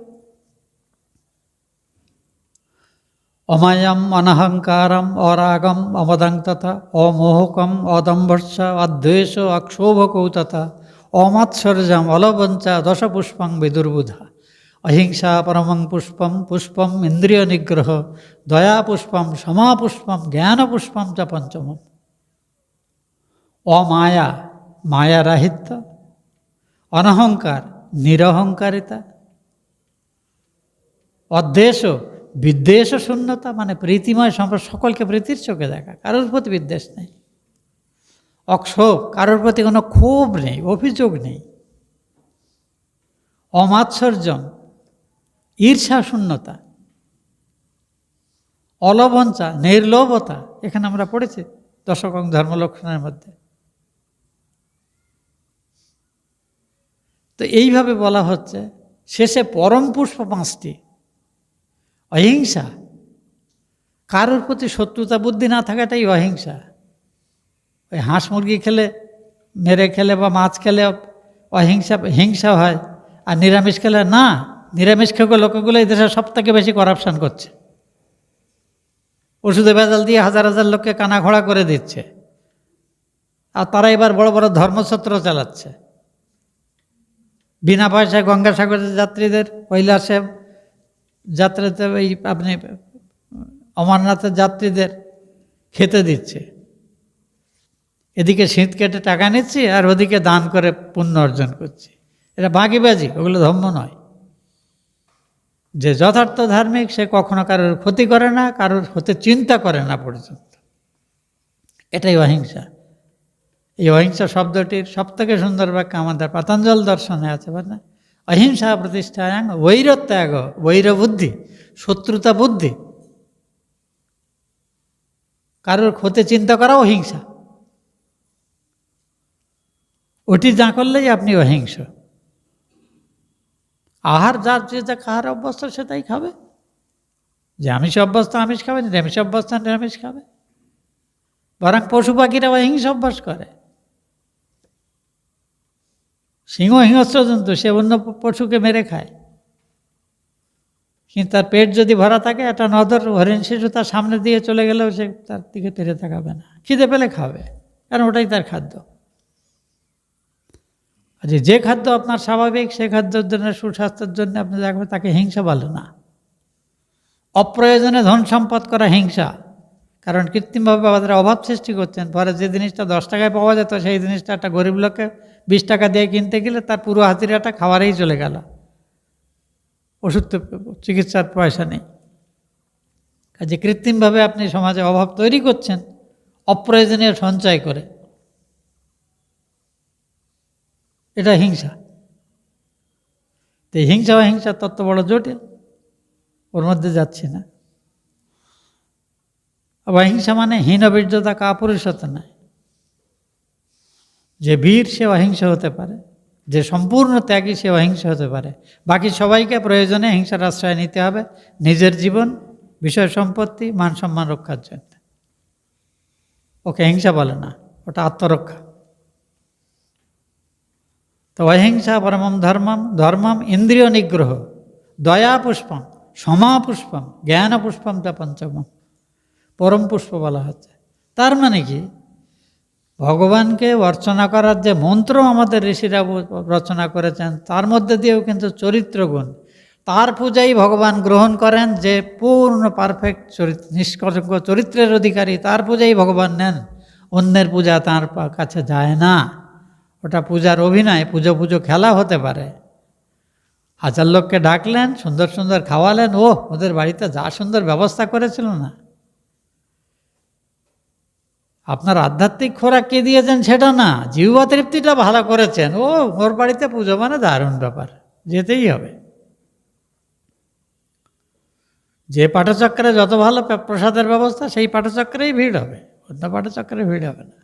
Speaker 1: অমায়ম অনহংকারম অরাগম অমদং তথা অমোহকম অদম্ভর্ষ অদ্বেষ অক্ষোভকৌতথা অমাৎসর্যম অলবঞ্চা দশপুষ্পং বিদুর্বুধা অহিংসা পরমং পুষ্পম পুষ্পম ইন্দ্রিয় নিগ্রহ দয়া পুষ্পম সমাপুষ্পম জ্ঞান পুষ্পম চ পঞ্চমম। অমায়া মায়ারাহিত্য, অনহংকার নিরহংকারিতা, অদ্বেষ বিদ্বেষ শূন্যতা, মানে প্রীতিময় সম্পর্ক, সকলকে প্রীতির চোখে দেখা, কারোর প্রতি বিদ্বেষ নেই। অক্ষোভ, কারোর প্রতি কোনো ক্ষোভ নেই, অভিযোগ নেই। অমাৎসর্যম, ঈর্ষা শূন্যতা। অলবঞ্চা, নির্লোভতা, এখানে আমরা পড়েছি দশকং ধর্মলক্ষণের মধ্যে। তো এইভাবে বলা হচ্ছে। শেষে পরম পুষ্প 5টি। অহিংসা, কারোর প্রতি শত্রুতা বুদ্ধি না থাকাটাই অহিংসা। ওই হাঁস মুরগি খেলে, মেরে খেলে বা মাছ খেলে অহিংসা, হিংসা হয়। আর নিরামিষ খেলে না, নিরামিষ খেয়ে লোকগুলো এই দেশে সব থেকে বেশি করাপশান করছে। ওষুধে ভেজাল দিয়ে হাজার হাজার লোককে কানাঘোড়া করে দিচ্ছে, আর তারা এবার বড় বড় ধর্মছত্র চালাচ্ছে। বিনা পয়সায় গঙ্গাসাগরের যাত্রীদের কৈলাসে যাত্রাতে এই আপনি অমরনাথের যাত্রীদের খেতে দিচ্ছে। এদিকে শীত কেটে টাকা নিচ্ছি, আর ওদিকে দান করে পুণ্য অর্জন করছি। এটা বাগিবাজি, ওগুলো ধর্ম নয়। যে যথার্থ ধার্মিক, সে কখনো কারোর ক্ষতি করে না, কারোর হতে চিন্তা করে না পর্যন্ত। এটাই অহিংসা। এই অহিংসা শব্দটির সবথেকে সুন্দর ব্যাখ্যা আমাদের পতঞ্জল দর্শনে আছে, না? অহিংসা প্রতিষ্ঠায়াং বৈরত্যাগ, বৈরবুদ্ধি, শত্রুতা বুদ্ধি। কারোর ক্ষতি চিন্তা করা অহিংসা। ওটি যা করলেই আপনি অহিংস। আহার যার যে যা খাওয়ার অভ্যস্ত সে তাই খাবে। যে আমিষ অভ্যস্ত আমিষ খাবে, নিরামিষ অভ্যস্ত নিরামিষ খাবে। বরং পশু পাখিরা অহিংস অভ্যাস করে। সিংহ হিংস্র জন্তু, সে অন্য পশুকে মেরে খায়, কিন্তু তার পেট যদি ভরা থাকে, একটা নদর হরিণ শিশু তার সামনে দিয়ে চলে গেলেও সে তার দিকে তেড়ে তাকাবে না, খিদে পেলে খাবে, কারণ ওটাই তার খাদ্য। যে খাদ্য আপনার স্বাভাবিক, সে খাদ্যের জন্য, সুস্বাস্থ্যের জন্য আপনি দেখবেন, তাকে হিংসা বলে না। অপ্রয়োজনে ধন সম্পদ করা হিংসা, কারণ কৃত্রিমভাবে আমাদের অভাব সৃষ্টি করছেন। পরে যে জিনিসটা 10 টাকায় পাওয়া যেত, সেই জিনিসটা একটা গরিব লোককে 20 টাকা দিয়ে কিনতে গেলে তার পুরো হাজিরাটা খাওয়ারেই চলে গেল, ওষুধ চিকিৎসার পয়সা নেই। কাজে কৃত্রিমভাবে আপনি সমাজে অভাব তৈরি করছেন অপ্রয়োজনীয় সঞ্চয় করে, এটা হিংসা। তো হিংসা ও হিংসার তত্ত্ব বড় জটিল, ওর মধ্যে যাচ্ছি না। আবার হিংসা মানে হীনবীর্যতা, কাপুরুষতা নয়। যে বীর সে অহিংসা হতে পারে, যে সম্পূর্ণ ত্যাগী সে অহিংসা হতে পারে। বাকি সবাইকে প্রয়োজনে হিংসার আশ্রয় নিতে হবে নিজের জীবন, বিষয় সম্পত্তি, মান সম্মান রক্ষার জন্য। ওকে হিংসা বলে না, ওটা আত্মরক্ষা। তো অহিংসা পরমম ধর্মম, ধর্মম ইন্দ্রিয় নিগ্রহ, দয়া পুষ্পম, সমা পুষ্পম, জ্ঞান পুষ্পম তা পঞ্চমম, পরম পুষ্প বলা হচ্ছে। তার মানে কি, ভগবানকে অর্চনা করার যে মন্ত্র আমাদের ঋষিরা রচনা করেছেন, তার মধ্যে দিয়েও কিন্তু চরিত্র গুণ, তার পূজাই ভগবান গ্রহণ করেন। যে পূর্ণ পারফেক্ট নিষ্কলঙ্ক চরিত্রের অধিকারী, তার পূজাই ভগবান নেন। অন্যের পূজা তাঁর কাছে যায় না, ওটা পূজার অভিনয়, পুজো পুজো খেলা হতে পারে। 1000 লোককে ডাকলেন, সুন্দর সুন্দর খাওয়ালেন, ওদের বাড়িতে যা সুন্দর ব্যবস্থা করেছিল না। আপনার আধ্যাত্মিক খোরাক কে দিয়েছেন সেটা না, জিহ্বা তৃপ্তিটা ভালো করেছেন, ওর বাড়িতে পুজো মানে দারুণ ব্যাপার, যেতেই হবে। যে পাঠচক্রে যত ভালো প্রসাদের ব্যবস্থা, সেই পাঠচক্রেই ভিড় হবে, অন্য পাঠচক্রে ভিড় হবে না।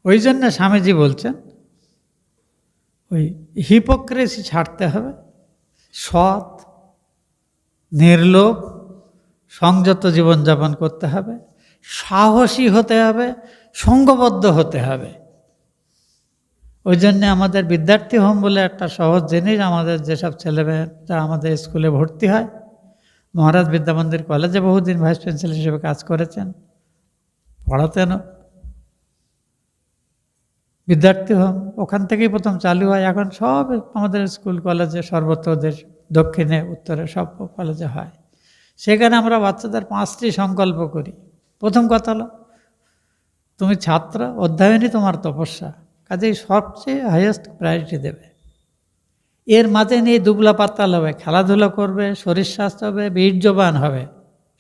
Speaker 1: ওই জন্য স্বামীজি বলছেন, ওই হিপোক্রেসি ছাড়তে হবে, সৎ নির্লোভ সংযত জীবনযাপন করতে হবে, সাহসী হতে হবে, সঙ্গবদ্ধ হতে হবে। ওই জন্যে আমাদের বিদ্যার্থী হোম বলে একটা সহজ জিনিস, আমাদের যেসব ছেলেমেয়েরা আমাদের স্কুলে ভর্তি হয়, মহারাজ বিদ্যামন্দির কলেজে বহুদিন ভাইস প্রিন্সিপাল হিসেবে কাজ করেছেন, পড়াতেনও। বিদ্যার্থী হোম ওখান থেকেই প্রথম চালু হয়, এখন সব আমাদের স্কুল কলেজে সর্বত্র দেশ, দক্ষিণে উত্তরে সব কলেজে হয়। সেখানে আমরা বাচ্চাদের 5টি সংকল্প করি। প্রথম কথা হলো, তুমি ছাত্র, অধ্যয়নই তোমার তপস্যা, কাজেই সবচেয়ে হাইয়েস্ট প্রায়োরিটি দেবে। এর মাঝে নিয়ে দুবলা পাতাল হবে, খেলাধুলা করবে, শরীর স্বাস্থ্য হবে, বীর্যবান হবে,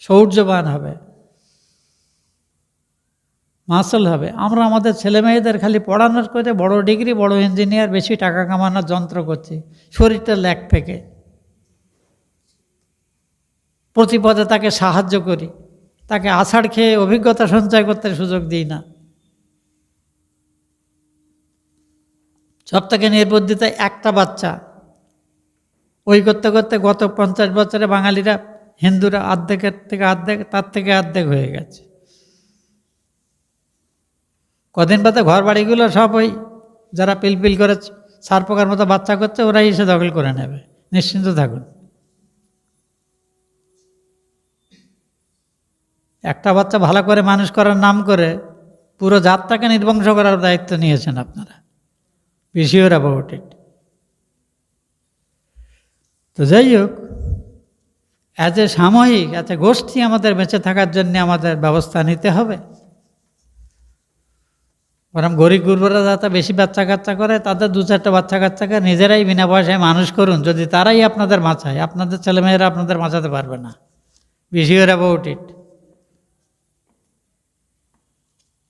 Speaker 1: শৌর্যবান হবে, মাসল হবে। আমরা আমাদের ছেলে মেয়েদের খালি পড়ানোর করে বড় ডিগ্রি, বড় ইঞ্জিনিয়ার, বেশি টাকা কামানোর যন্ত্র করছি, শরীরটা ল্যাক ফেঁকে। প্রতিপদে তাকে সাহায্য করি, তাকে আষাঢ় খেয়ে অভিজ্ঞতা সঞ্চয় করতে সুযোগ দিই না। সব থেকে নির্বুদ্ধিতায় একটা বাচ্চা, ওই করতে করতে গত 50 বছরে বাঙালিরা, হিন্দুরা অর্ধেকের থেকে অর্ধেক, তার থেকে অর্ধেক হয়ে গেছে। কদিন বাদে ঘর বাড়িগুলো সব ওই যারা পিলপিল করে সার পোকার মতো বাচ্চা করছে, ওরাই এসে দখল করে নেবে, নিশ্চিন্ত থাকুন। একটা বাচ্চা ভালো করে মানুষ করার নাম করে পুরো জাতটাকে নির্বংশ করার দায়িত্ব নিয়েছেন আপনারা। Be sure about it. তো যাই হোক, অ্যাজ এ সাময়িক, অ্যাজ এ গোষ্ঠী আমাদের বেঁচে থাকার জন্য আমাদের ব্যবস্থা নিতে হবে। বরং গরিব গুরুরা যাতে বেশি বাচ্চা কাচ্চা করে, তাদের 2-4টা বাচ্চা কাচ্চাকে নিজেরাই বিনা পয়সায় মানুষ করুন। যদি তারাই আপনাদের বাঁচায়, আপনাদের ছেলেমেয়েরা আপনাদের বাঁচাতে পারবে না। Be sure about it.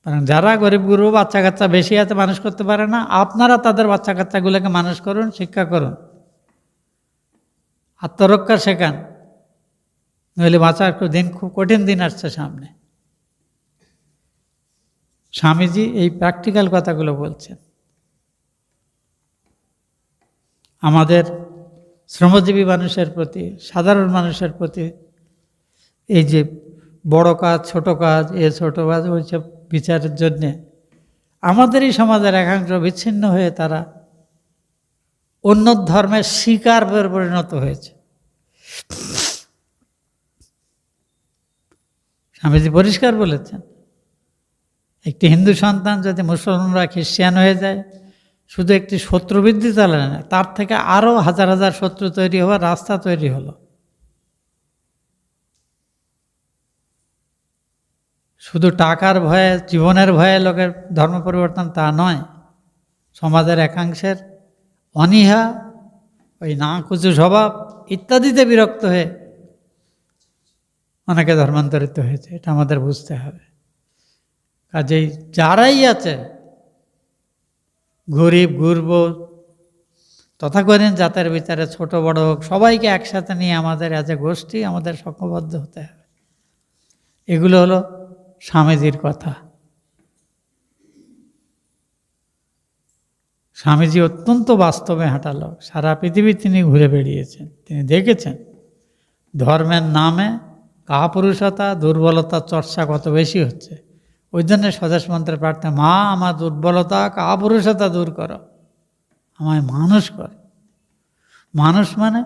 Speaker 1: কারণ যারা গরিব গুরু, বাচ্চা কাচ্চা বেশি আছে, মানুষ করতে পারে না, আপনারা তাদের বাচ্চা কাচ্চাগুলোকে মানুষ করুন, শিক্ষা করুন, আত্মরক্ষা শেখান, নইলে বাঁচার খুব কঠিন দিন আসছে সামনে। স্বামীজি এই প্র্যাকটিক্যাল কথাগুলো বলছেন। আমাদের শ্রমজীবী মানুষের প্রতি, সাধারণ মানুষের প্রতি এই যে বড় কাজ, ছোট কাজ, ছোট কাজ, ওইসব বিচারের জন্যে আমাদেরই সমাজের একাংশ বিচ্ছিন্ন হয়ে তারা অন্য ধর্মের শিকার পরিণত হয়েছে। স্বামীজি পরিষ্কার বলেছেন, একটি হিন্দু সন্তান যদি মুসলমানরা খ্রিস্টান হয়ে যায়, শুধু একটি শত্রু বৃদ্ধি চালায় না, তার থেকে আরও হাজার হাজার শত্রু তৈরি হওয়ার রাস্তা তৈরি হলো। শুধু টাকার ভয়ে, জীবনের ভয়ে লোকের ধর্ম পরিবর্তন তা নয়, সমাজের একাংশের অনীহা, ওই নাকুচু স্বভাব ইত্যাদিতে বিরক্ত হয়ে অনেকে ধর্মান্তরিত হয়েছে। এটা আমাদের বুঝতে হবে। কাজেই যারাই আছে, গরিব গুরব তথাকথিত জাতের বিচারে ছোট বড় হোক, সবাইকে একসাথে নিয়ে আমাদের এজ এ গোষ্ঠী আমাদের সংঘবদ্ধ হতে হবে। এগুলো হলো স্বামীজির কথা। স্বামীজি অত্যন্ত বাস্তবে হাঁটালো, সারা পৃথিবী তিনি ঘুরে বেরিয়েছেন, তিনি দেখেছেন ধর্মের নামে কাপুরুষতা দুর্বলতার চর্চা কত বেশি হচ্ছে। ওই জন্য স্বদেশ মন্ত্রে প্রার্থনা, মা আমার দুর্বলতা কাপুরুষতা দূর করো, আমায় মানুষ কর। মানুষ মানে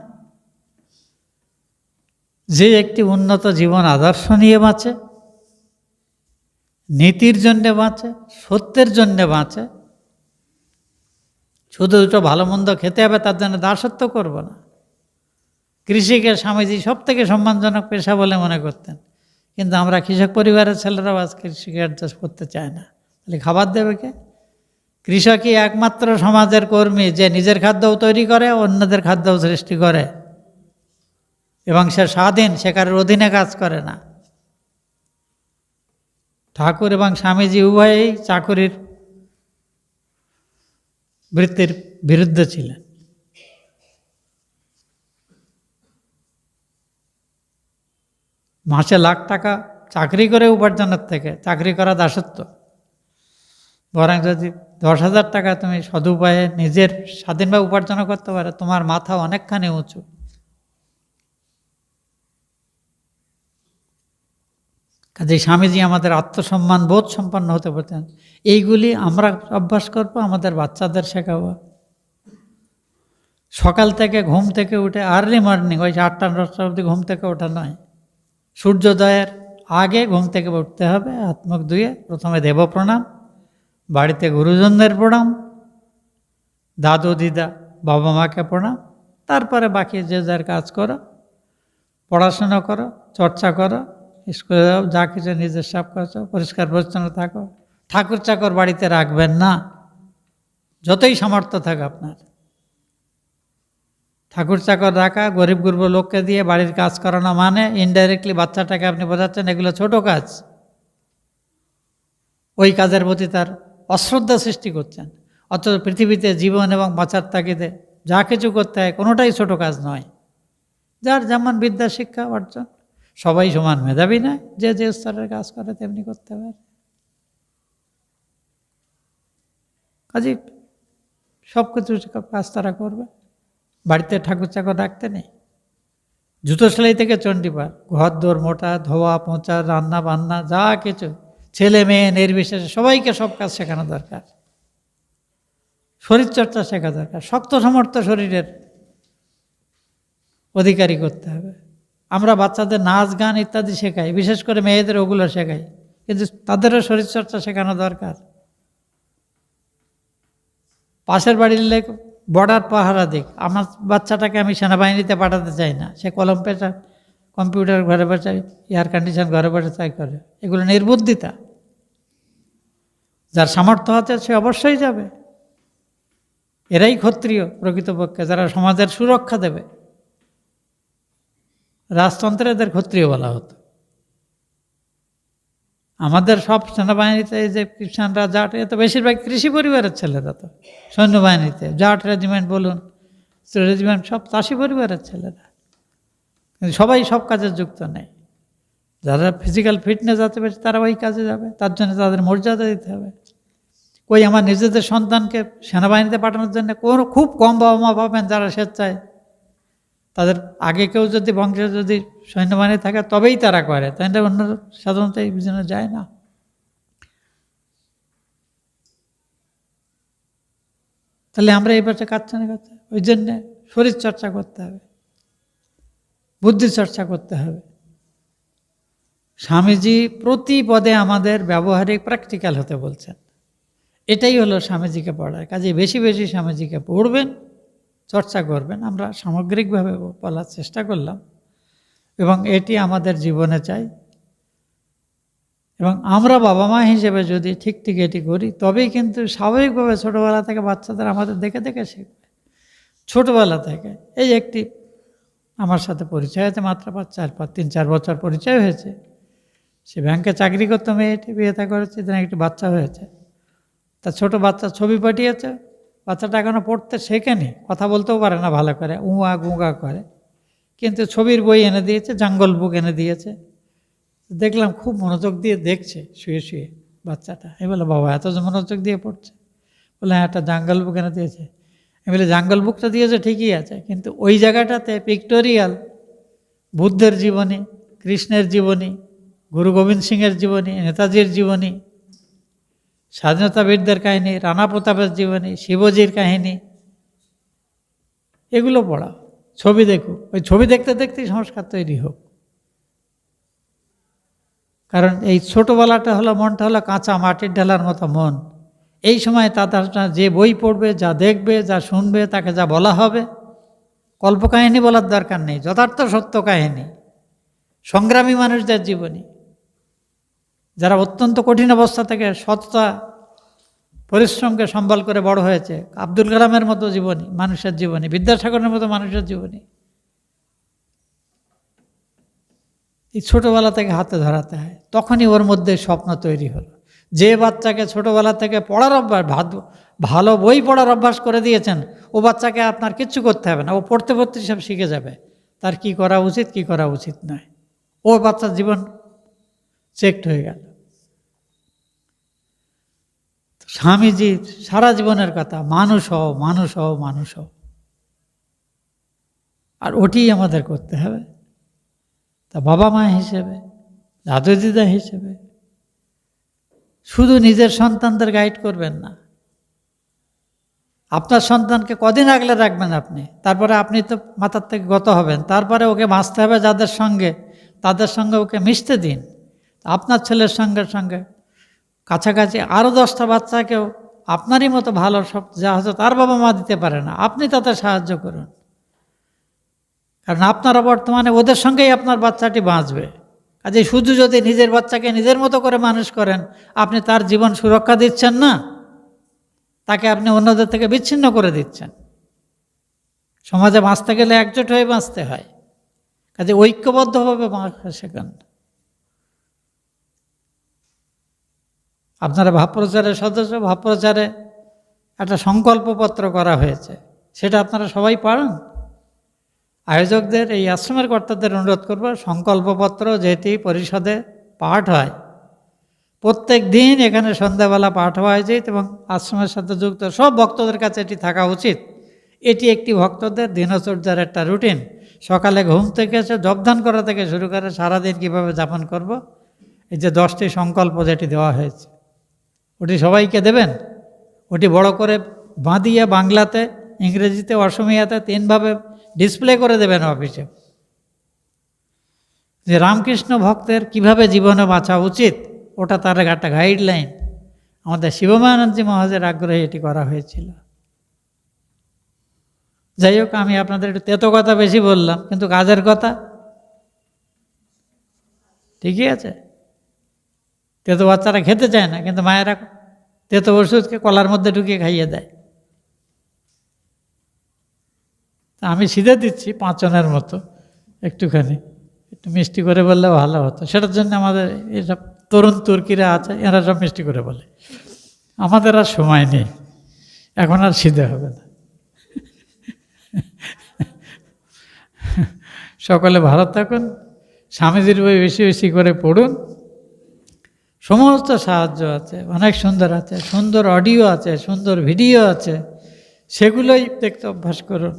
Speaker 1: যে একটি উন্নত জীবন আদর্শ নিয়ে বাঁচে, নীতির জন্যে বাঁচে, সত্যের জন্যে বাঁচে। শুধু দুটো ভালো মন্দ খেতে হবে তার জন্য দাসত্ব করব না। কৃষিকে স্বামীজি সব থেকে সম্মানজনক পেশা বলে মনে করতেন, কিন্তু আমরা কৃষক পরিবারের ছেলেরাও আজ কৃষিকে অ্যাডজাস্ট করতে চায় না। তাহলে খাবার দেবে কে? কৃষকই একমাত্র সমাজের কর্মী যে নিজের খাদ্যও তৈরি করে, অন্যদের খাদ্যও সৃষ্টি করে, এবং সে স্বাধীন, সে কারোর অধীনে কাজ করে না। ঠাকুর এবং স্বামীজি উভয়েই চাকুরির বৃত্তির বিরুদ্ধে ছিলেন। মাসে লাখ টাকা চাকরি করে উপার্জনের থেকে চাকরি করা দাসত্ব। বরং যদি 10,000 টাকা তুমি সদুপায়ে নিজের স্বাধীনভাবে উপার্জন করতে পারো, তোমার মাথা অনেকখানি উঁচু। কাজে স্বামীজি আমাদের আত্মসম্মান বোধ সম্পন্ন হতে বলতেন। এইগুলি আমরা অভ্যাস করবো, আমাদের বাচ্চাদের শেখাবো। সকাল থেকে ঘুম থেকে উঠে আর্লি মর্নিং, ওই 8টা-9টা অবধি ঘুম থেকে ওঠা নয়, সূর্যোদয়ের আগে ঘুম থেকে উঠতে হবে। হাত মুখ ধুয়ে প্রথমে দেব প্রণাম, বাড়িতে গুরুজনদের প্রণাম, দাদু দিদা বাবা মাকে প্রণাম, তারপরে বাকি যে যার কাজ করো, পড়াশোনা করো, চর্চা করো, স্কুলে যাও, যা কিছু নিজের সব করছো, পরিষ্কার পরিচ্ছন্ন থাকো। ঠাকুর চাকর বাড়িতে রাখবেন না, যতই সামর্থ্য থাকে আপনার। ঠাকুর চাকর রাখা, গরিব গুরব লোককে দিয়ে বাড়ির কাজ করানো মানে ইনডাইরেক্টলি বাচ্চাটাকে আপনি বোঝাচ্ছেন এগুলো ছোট কাজ। ওই কাজের প্রতি তার অশ্রদ্ধা সৃষ্টি করছেন। অথচ পৃথিবীতে জীবন এবং বাঁচার তাগিদে যা কিছু করতে হয় কোনোটাই ছোট কাজ নয়। যার যেমন বিদ্যা শিক্ষা অর্জন, সবাই সমান মেধাবী নয়, যে যে স্তরের কাজ করে তেমনি করতে পারে। কাজে সব কিছু কাজ তারা করবে। বাড়িতে ঠাকুর চাকর রাখতে নেই। জুতো সেলাই থেকে চণ্ডীপাঠ, ঘর দোর মোটা, ধোয়া পোঁচা, রান্না বান্না, যা কিছু, ছেলে মেয়ে নির্বিশেষে সবাইকে সব কাজ শেখানো দরকার। শরীরচর্চা শেখা দরকার। শক্ত সমর্থ শরীরের অধিকারী করতে হবে। আমরা বাচ্চাদের নাচ গান ইত্যাদি শেখাই, বিশেষ করে মেয়েদের ওগুলো শেখাই, কিন্তু তাদেরও শরীরচর্চা শেখানো দরকার। পাশের বাড়ির লোক বর্ডার পাহারা দিক, আমার বাচ্চাটাকে আমি সেনাবাহিনীতে পাঠাতে চাই না, সে কলম পেটা কম্পিউটার ঘরে বসে, এয়ার কন্ডিশন ঘরে বসে চাই করে, এগুলো নির্বুদ্ধিতা। যার সামর্থ্য আছে সে অবশ্যই যাবে। এরাই ক্ষত্রিয় প্রকৃতপক্ষে, যারা সমাজের সুরক্ষা দেবে। রাজতন্ত্রে এদের ক্ষত্রিয় বলা হতো। আমাদের সব সেনাবাহিনীতে যে খ্রিস্টানরা, জাট, এ তো বেশিরভাগ কৃষি পরিবারের ছেলেরা। তো সৈন্যবাহিনীতে জাট রেজিমেন্ট বলুন, রেজিমেন্ট সব চাষি পরিবারের ছেলেরা, কিন্তু সবাই সব কাজে যুক্ত নেই। যারা ফিজিক্যাল ফিটনেস আছে বেশি তারা ওই কাজে যাবে, তার জন্য তাদের মর্যাদা দিতে হবে। কই আমার নিজেদের সন্তানকে সেনাবাহিনীতে পাঠানোর জন্য খুব কম বাবা মা পাবেন যারা স্বেচ্ছায়, তাদের আগে কেউ যদি বংশে যদি সৈন্যবাহিনী থাকে তবেই তারা করে, তাই না? অন্য সাধারণত এই জন্য যায় না। তাহলে আমরা এই বাচ্চা কাটছে না কাটছে, ওই জন্যে শরীর চর্চা করতে হবে, বুদ্ধি চর্চা করতে হবে। স্বামীজি প্রতি পদে আমাদের ব্যবহারিক প্র্যাকটিক্যাল হতে বলছেন। এটাই হলো স্বামীজিকে পড়ার কাজে। বেশি বেশি স্বামীজিকে পড়বেন, চর্চা করবেন। আমরা সামগ্রিকভাবে বলার চেষ্টা করলাম এবং এটি আমাদের জীবনে চাই। এবং আমরা বাবা মা হিসেবে যদি ঠিক ঠিক এটি করি, তবেই কিন্তু স্বাভাবিকভাবে ছোটোবেলা থেকে বাচ্চাদের আমাদের দেখে দেখে শিখবে। ছোটোবেলা থেকে এই একটি আমার সাথে পরিচয় হয়েছে, মাত্র 3-4 বছর পরিচয় হয়েছে। সে ব্যাংকে চাকরি করতো, মেয়েটি বিয়ে থা করেছে, একটি বাচ্চা হয়েছে। তা ছোট বাচ্চা ছবি পাঠিয়েছে, বাচ্চাটা এখনও পড়তে শেখেনি, কথা বলতেও পারে না ভালো করে, উঁয়া গুঁগা করে, কিন্তু ছবির বই এনে দিয়েছে, জঙ্গল বুক এনে দিয়েছে। দেখলাম খুব মনোযোগ দিয়ে দেখছে শুয়ে শুয়ে বাচ্চাটা। আমি বললাম, বাবা এত মনোযোগ দিয়ে পড়ছে? বলে হ্যাঁ, একটা জঙ্গল বুক এনে দিয়েছে। আমি বলি, জঙ্গল বুকটা দিয়েছে ঠিকই আছে, কিন্তু ওই জায়গাটাতে পিক্টোরিয়াল বুদ্ধের জীবনী, কৃষ্ণের জীবনী, গুরু গোবিন্দ সিংয়ের জীবনী, নেতাজির জীবনী, স্বাধীনতা বীরদের কাহিনী, রানা প্রতাপের জীবনী, শিবজির কাহিনী, এগুলো পড়া। ছবি দেখুক, ওই ছবি দেখতে দেখতেই সংস্কার তৈরি হোক। কারণ এই ছোটোবেলাটা হলো, মনটা হলো কাঁচা মাটির ঢেলার মতো মন। এই সময় তাদের যে বই পড়বে, যা দেখবে, যা শুনবে, তাকে যা বলা হবে, কল্পকাহিনী বলার দরকার নেই, যথার্থ সত্য কাহিনী, সংগ্রামী মানুষদের জীবনী, যারা অত্যন্ত কঠিন অবস্থা থেকে সততা পরিশ্রমকে সম্বল করে বড় হয়েছে। আব্দুল কালামের মতো জীবনী, মানুষের জীবনী, বিদ্যাসাগরের মতো মানুষের জীবনী, এই ছোটোবেলা থেকে হাতে ধরাতে হয়। তখনই ওর মধ্যে স্বপ্ন তৈরি হলো। যে বাচ্চাকে ছোটোবেলা থেকে পড়ার অভ্যাস, ভালো বই পড়ার অভ্যাস করে দিয়েছেন, ও বাচ্চাকে আপনার কিচ্ছু করতে হবে না, ও পড়তে পড়তে সব শিখে যাবে তার কি করা উচিত, কি করা উচিত নয়। ও বাচ্চার জীবন চেকড হয়ে গেল। স্বামীজির সারা জীবনের কথা, মানুষ হও, মানুষ হও, মানুষ হও, আর ওটি আমাদের করতে হবে। তা বাবা মা হিসেবে, দাদু দিদা হিসেবে শুধু নিজের সন্তানদের গাইড করবেন না, আপনার সন্তানকে কদিন আগলে রাখবেন আপনি, তারপরে আপনি তো মাথার থেকে গত হবেন, তারপরে ওকে বাঁচতে হবে যাদের সঙ্গে, তাদের সঙ্গে ওকে মিশতে দিন। আপনার ছেলের সঙ্গে সঙ্গে কাছাকাছি আরও 10টা বাচ্চাকেও আপনারই মতো ভালো সব যা হচ্ছে তার বাবা মা দিতে পারে না, আপনি তাতে সাহায্য করুন। কারণ আপনারা বর্তমানে ওদের সঙ্গেই আপনার বাচ্চাটি বাঁচবে। কাজে শুধু যদি নিজের বাচ্চাকে নিজের মতো করে মানুষ করেন, আপনি তার জীবন সুরক্ষা দিচ্ছেন না, তাকে আপনি অন্যদের থেকে বিচ্ছিন্ন করে দিচ্ছেন। সমাজে বাঁচতে গেলে একজোট হয়ে বাঁচতে হয়, কাজে ঐক্যবদ্ধভাবে বাঁচা শেখান। আপনারা ভাবপ্রচারের সদস্য, ভাবপ্রচারে একটা সংকল্পপত্র করা হয়েছে, সেটা আপনারা সবাই পারেন। আয়োজকদের, এই আশ্রমের কর্তাদের অনুরোধ করব, সংকল্পপত্র যেটি পরিষদে পাঠ হয়, প্রত্যেক দিন এখানে সন্ধ্যাবেলা পাঠ হওয়া উচিত এবং আশ্রমের সাথে যুক্ত সব ভক্তদের কাছে এটি থাকা উচিত। এটি একটি ভক্তদের দিনচর্যার একটা রুটিন। সকালে ঘুম থেকে এসে জপদান করা থেকে শুরু করে সারাদিন কীভাবে যাপন করব, এই যে 10টি সংকল্প যেটি দেওয়া হয়েছে, ওটি সবাইকে দেবেন। ওটি বড় করে বাঁধিয়ে বাংলাতে, ইংরেজিতে, অসমিয়াতে 3ভাবে ডিসপ্লে করে দেবেন অফিসে, যে রামকৃষ্ণ ভক্তের কিভাবে জীবনে বাঁচা উচিত, ওটা তার একটা গাইডলাইন। আমাদের শিবমানন্দজি মহারাজের আগ্রহে এটি করা হয়েছিল। যাই হোক, আমি আপনাদের একটু তেতো কথা বেশি বললাম, কিন্তু কাজের কথা ঠিকই আছে। তেতো বাচ্চারা খেতে চায় না, কিন্তু মায়েরা তেতো ওষুধকে কলার মধ্যে ঢুকিয়ে খাইয়ে দেয়। আমি সিধে দিচ্ছি পাঁচনের মতো, একটুখানি একটু মিষ্টি করে বললে ভালো হতো। সেটার জন্য আমাদের এইসব তরুণ তুর্কিরা আছে, এরা সব মিষ্টি করে বলে। আমাদের আর সময় নেই, এখন আর সিধে হবে না। সকলে ভালো থাকুন, স্বামীজির বই বেশি বেশি করে পড়ুন। সমস্ত সাহায্য আছে, অনেক সুন্দর আছে, সুন্দর অডিও আছে, সুন্দর ভিডিও আছে, সেগুলোই দেখতে অভ্যাস করুন।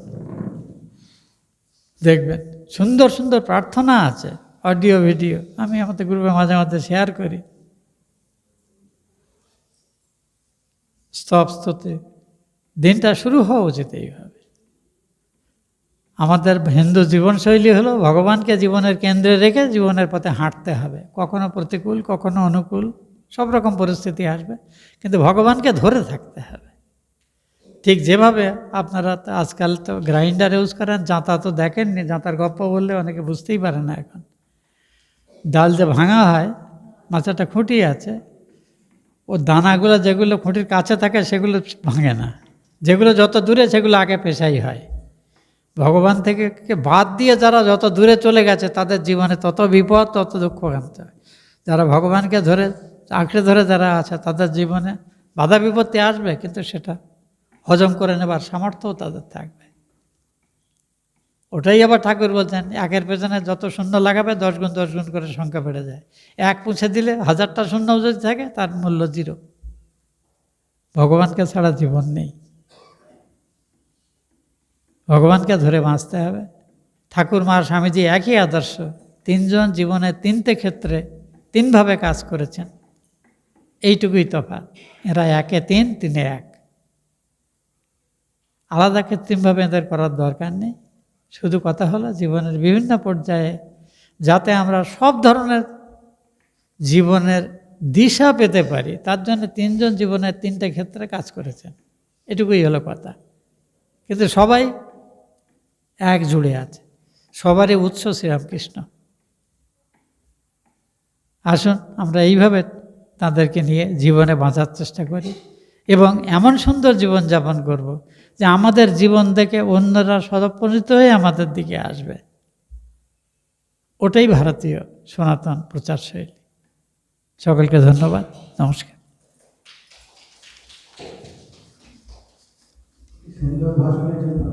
Speaker 1: দেখবেন সুন্দর সুন্দর প্রার্থনা আছে, অডিও ভিডিও, আমি আমাদের গ্রুপে মাঝে মাঝে শেয়ার করি। স্তব স্তুতি দিনটা শুরু হওয়া উচিত এইভাবে। আমাদের হিন্দু জীবনশৈলী হলো ভগবানকে জীবনের কেন্দ্রে রেখে জীবনের পথে হাঁটতে হবে। কখনো প্রতিকূল, কখনো অনুকূল, সব রকম পরিস্থিতি আসবে, কিন্তু ভগবানকে ধরে থাকতে হবে। ঠিক যেভাবে আপনারা তো আজকাল তো গ্রাইন্ডার ইউজ করেন, জাঁতা তো দেখেননি, জাঁতার গল্প বললে অনেকে বুঝতেই পারে না। এখন ডাল যে ভাঙা হয়, মাথাটা খুঁটি আছে, ও দানাগুলো যেগুলো খুঁটির কাছে থাকে সেগুলো ভাঙে না, যেগুলো যত দূরে সেগুলো আগে পেশাই হয়। ভগবান থেকে বাদ দিয়ে যারা যত দূরে চলে গেছে তাদের জীবনে তত বিপদ, তত দুঃখ আনতে হয়। যারা ভগবানকে ধরে আঁকড়ে ধরে যারা আছে তাদের জীবনে বাধা বিপত্তি আসবে, কিন্তু সেটা হজম করে নেবার সামর্থ্যও তাদের থাকবে। ওটাই আবার ঠাকুর বলছেন, একের পেছনে যত শূন্য লাগাবে 10 গুণ 10 গুণ করে সংখ্যা বেড়ে যায়। এক মুছে দিলে 1000টা শূন্য যদি থাকে তার মূল্য 0। ভগবানকে ছাড়া জীবন নেই, ভগবানকে ধরে বাঁচতে হবে। ঠাকুর মা স্বামীজি একই আদর্শ, 3 জন জীবনে 3টে ক্ষেত্রে 3ভাবে কাজ করেছেন, এইটুকুই তফাৎ। এরা 1-এ 3, 3-এ 1। আলাদা কৃত্রিমভাবে এদের করার দরকার নেই। শুধু কথা হলো জীবনের বিভিন্ন পর্যায়ে যাতে আমরা সব ধরনের জীবনের দিশা পেতে পারি, তার জন্য 3 জন জীবনের 3টে ক্ষেত্রে কাজ করেছেন, এটুকুই হলো কথা। কিন্তু সবাই এক জুড়ে আছে, সবারই উৎস শ্রীরামকৃষ্ণ। আসুন আমরা এইভাবে তাদেরকে নিয়ে জীবনে বাঁচার চেষ্টা করি এবং এমন সুন্দর জীবনযাপন করব যে আমাদের জীবন দেখে অন্যরা স্বতঃপ্রণীত হয়ে আমাদের দিকে আসবে। ওটাই ভারতীয় সনাতন প্রচার শৈলী। সকলকে ধন্যবাদ, নমস্কার।
Speaker 2: সুন্দর ভাষণের জন্য